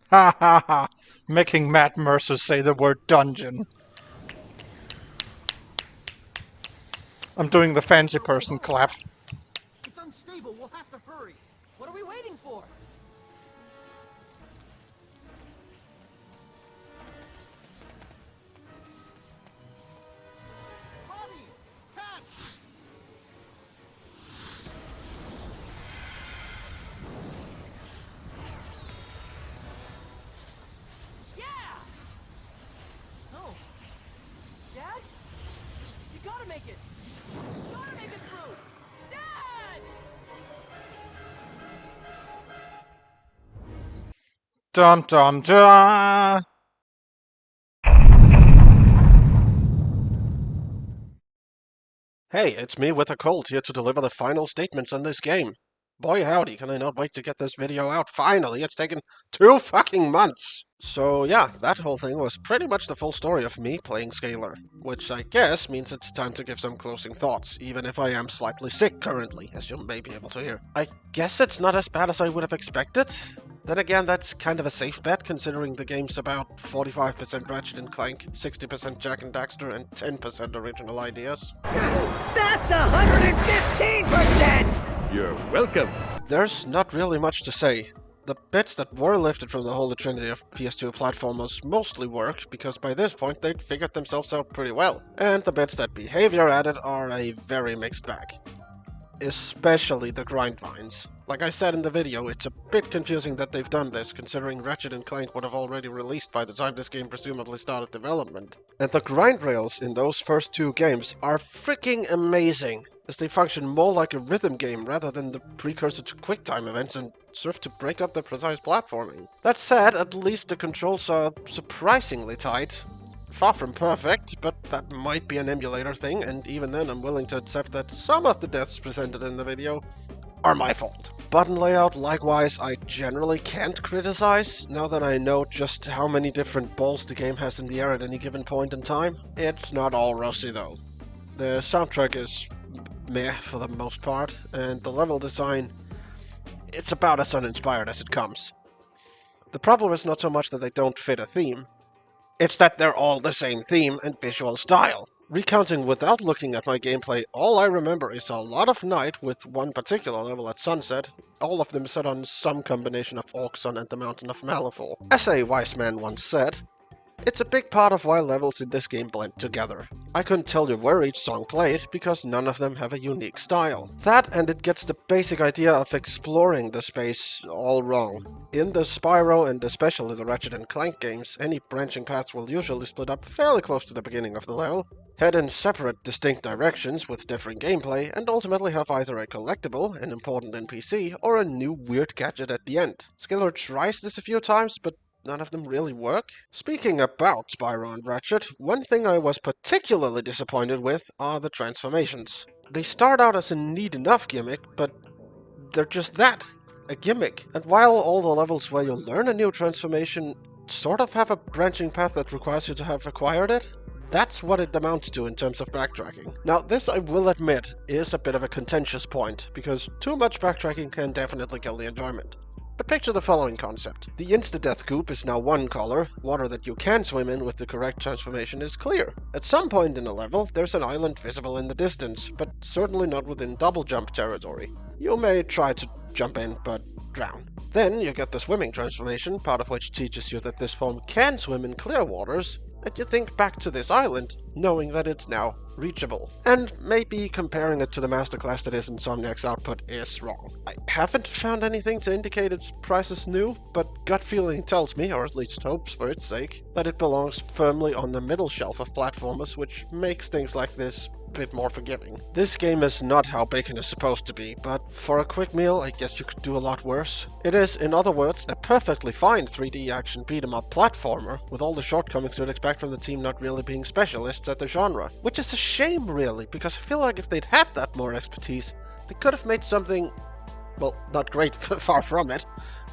Ha ha ha! Making Matt Mercer say the word dungeon. I'm doing the fancy person clap. It's unstable. We'll have to hurry. What are we waiting for? Bobby, catch! Yeah! No. Dad? You gotta make it! You gotta make it through! Dad! Dum dum dum! Hey, it's me with a cold here to deliver the final statements on this game. Boy howdy, can I not wait to get this video out. Finally, it's taken 2 fucking months! So yeah, that whole thing was pretty much the full story of me playing Scalar. Which I guess means it's time to give some closing thoughts, even if I am slightly sick currently, as you may be able to hear. I guess it's not as bad as I would have expected. Then again, that's kind of a safe bet, considering the game's about 45% Ratchet & Clank, 60% Jak and Daxter, and 10% original ideas. That's 115%! You're welcome. There's not really much to say. The bits that were lifted from the Holy Trinity of PS2 platformers mostly work, because by this point they'd figured themselves out pretty well. And the bits that Behavior added are a very mixed bag. Especially the grind vines. Like I said in the video, it's a bit confusing that they've done this, considering Ratchet & Clank would have already released by the time this game presumably started development. And the grind rails in those first 2 games are freaking amazing, as they function more like a rhythm game rather than the precursor to QuickTime events and serve to break up the precise platforming. That said, at least the controls are surprisingly tight. Far from perfect, but that might be an emulator thing, and even then I'm willing to accept that some of the deaths presented in the video are my fault. Button layout, likewise, I generally can't criticize, now that I know just how many different balls the game has in the air at any given point in time. It's not all rosy though. The soundtrack is meh for the most part, and the level design, it's about as uninspired as it comes. The problem is not so much that they don't fit a theme, it's that they're all the same theme and visual style. Recounting without looking at my gameplay, all I remember is a lot of night with one particular level at sunset, all of them set on some combination of Orkson and the Mountain of Malifaux. As a wise man once said, it's a big part of why levels in this game blend together. I couldn't tell you where each song played, because none of them have a unique style. That, and it gets the basic idea of exploring the space all wrong. In the Spyro and especially the Ratchet & Clank games, any branching paths will usually split up fairly close to the beginning of the level, head in separate, distinct directions with differing gameplay, and ultimately have either a collectible, an important NPC, or a new weird gadget at the end. Skiller tries this a few times, but none of them really work. Speaking about Spyro and Ratchet, one thing I was particularly disappointed with are the transformations. They start out as a neat enough gimmick, but they're just that, a gimmick. And while all the levels where you learn a new transformation sort of have a branching path that requires you to have acquired it, that's what it amounts to in terms of backtracking. Now, this, I will admit, is a bit of a contentious point, because too much backtracking can definitely kill the enjoyment. But picture the following concept. The insta-death goop is now one color, water that you can swim in with the correct transformation is clear. At some point in a level, there's an island visible in the distance, but certainly not within double jump territory. You may try to jump in, but drown. Then you get the swimming transformation, part of which teaches you that this form can swim in clear waters, and you think back to this island, knowing that it's now reachable. And maybe comparing it to the masterclass that is Insomniac's output is wrong. I haven't found anything to indicate its price is new, but gut feeling tells me, or at least hopes for its sake, that it belongs firmly on the middle shelf of platformers, which makes things like this a bit more forgiving. This game is not how bacon is supposed to be, but for a quick meal, I guess you could do a lot worse. It is, in other words, a perfectly fine 3D action beat-em-up platformer, with all the shortcomings you'd expect from the team not really being specialists at the genre. Which is a shame, really, because I feel like if they'd had that more expertise, they could have made something, well, not great, far from it,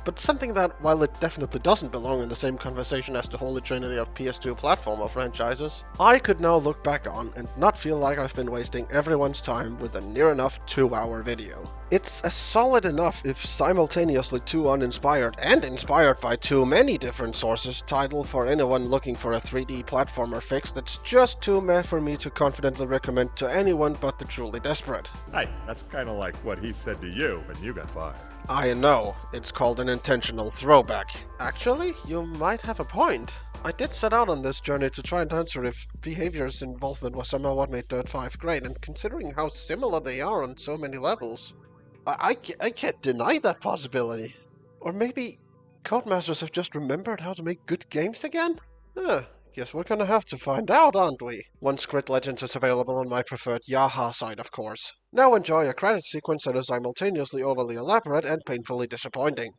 but something that, while it definitely doesn't belong in the same conversation as the holy trinity of PS2 platformer franchises, I could now look back on and not feel like I've been wasting everyone's time with a near enough 2-hour video. It's a solid enough, if simultaneously too uninspired and inspired by too many different sources, title for anyone looking for a 3D platformer fix that's just too meh for me to confidently recommend to anyone but the truly desperate. Hey, that's kind of like what he said to you when you got fired. I know, it's called an intentional throwback. Actually, you might have a point. I did set out on this journey to try and answer if behavior's involvement was somehow what made Dirt 5 great, and considering how similar they are on so many levels, I can't deny that possibility. Or maybe Codemasters have just remembered how to make good games again? Guess we're gonna have to find out, aren't we? Once Grid Legends is available on my preferred Yaha side, of course. Now enjoy a credit sequence that is simultaneously overly elaborate and painfully disappointing.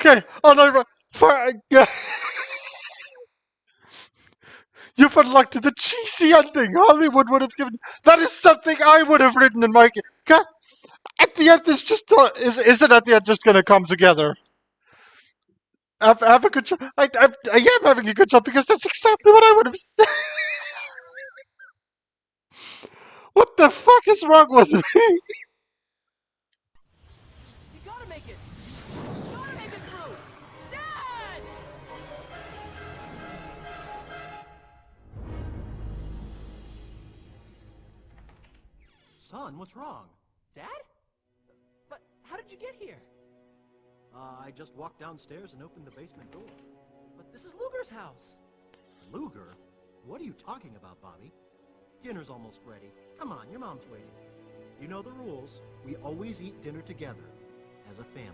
Okay, and yeah. You've unlocked the cheesy ending Hollywood would have given. That is something I would have written in my game. At the end, this just is it at the end just gonna come together? Have a good shot. I am having a good shot because that's exactly what I would have said. What the fuck is wrong with me? You gotta make it! You gotta make it through! Dad! Son, what's wrong? Dad? But how did you get here? I just walked downstairs and opened the basement door. But this is Luger's house. Luger? What are you talking about, Bobby? Dinner's almost ready. Come on, your mom's waiting. You know the rules. We always eat dinner together, as a family.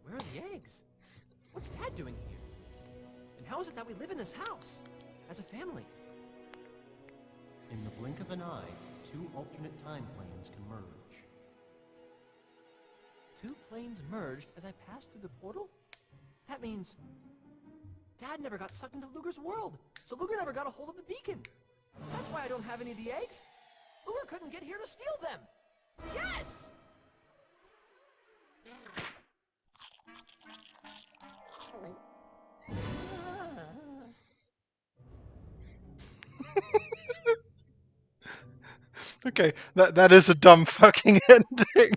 Where are the eggs? What's Dad doing here? And how is it that we live in this house? As a family? In the blink of an eye, 2 alternate time planes can merge. 2 planes merged as I passed through the portal? That means Dad never got sucked into Luger's world, so Luger never got a hold of the beacon. That's why I don't have any of the eggs. Luger couldn't get here to steal them. Yes! Okay, that is a dumb fucking ending.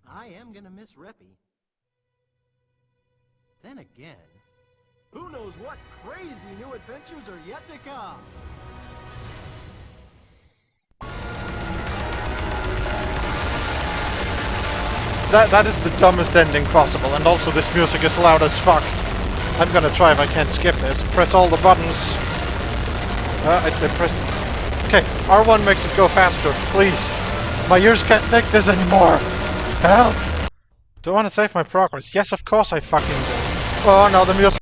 I am gonna miss Reppy. Then again, who knows what crazy new adventures are yet to come? That is the dumbest ending possible, and also this music is loud as fuck. I'm gonna try if I can't skip this. Press all the buttons. I pressed... Okay, R1 makes it go faster, please. My ears can't take this anymore. Help! Do I want to save my progress? Yes, of course I fucking do. Oh no, the music...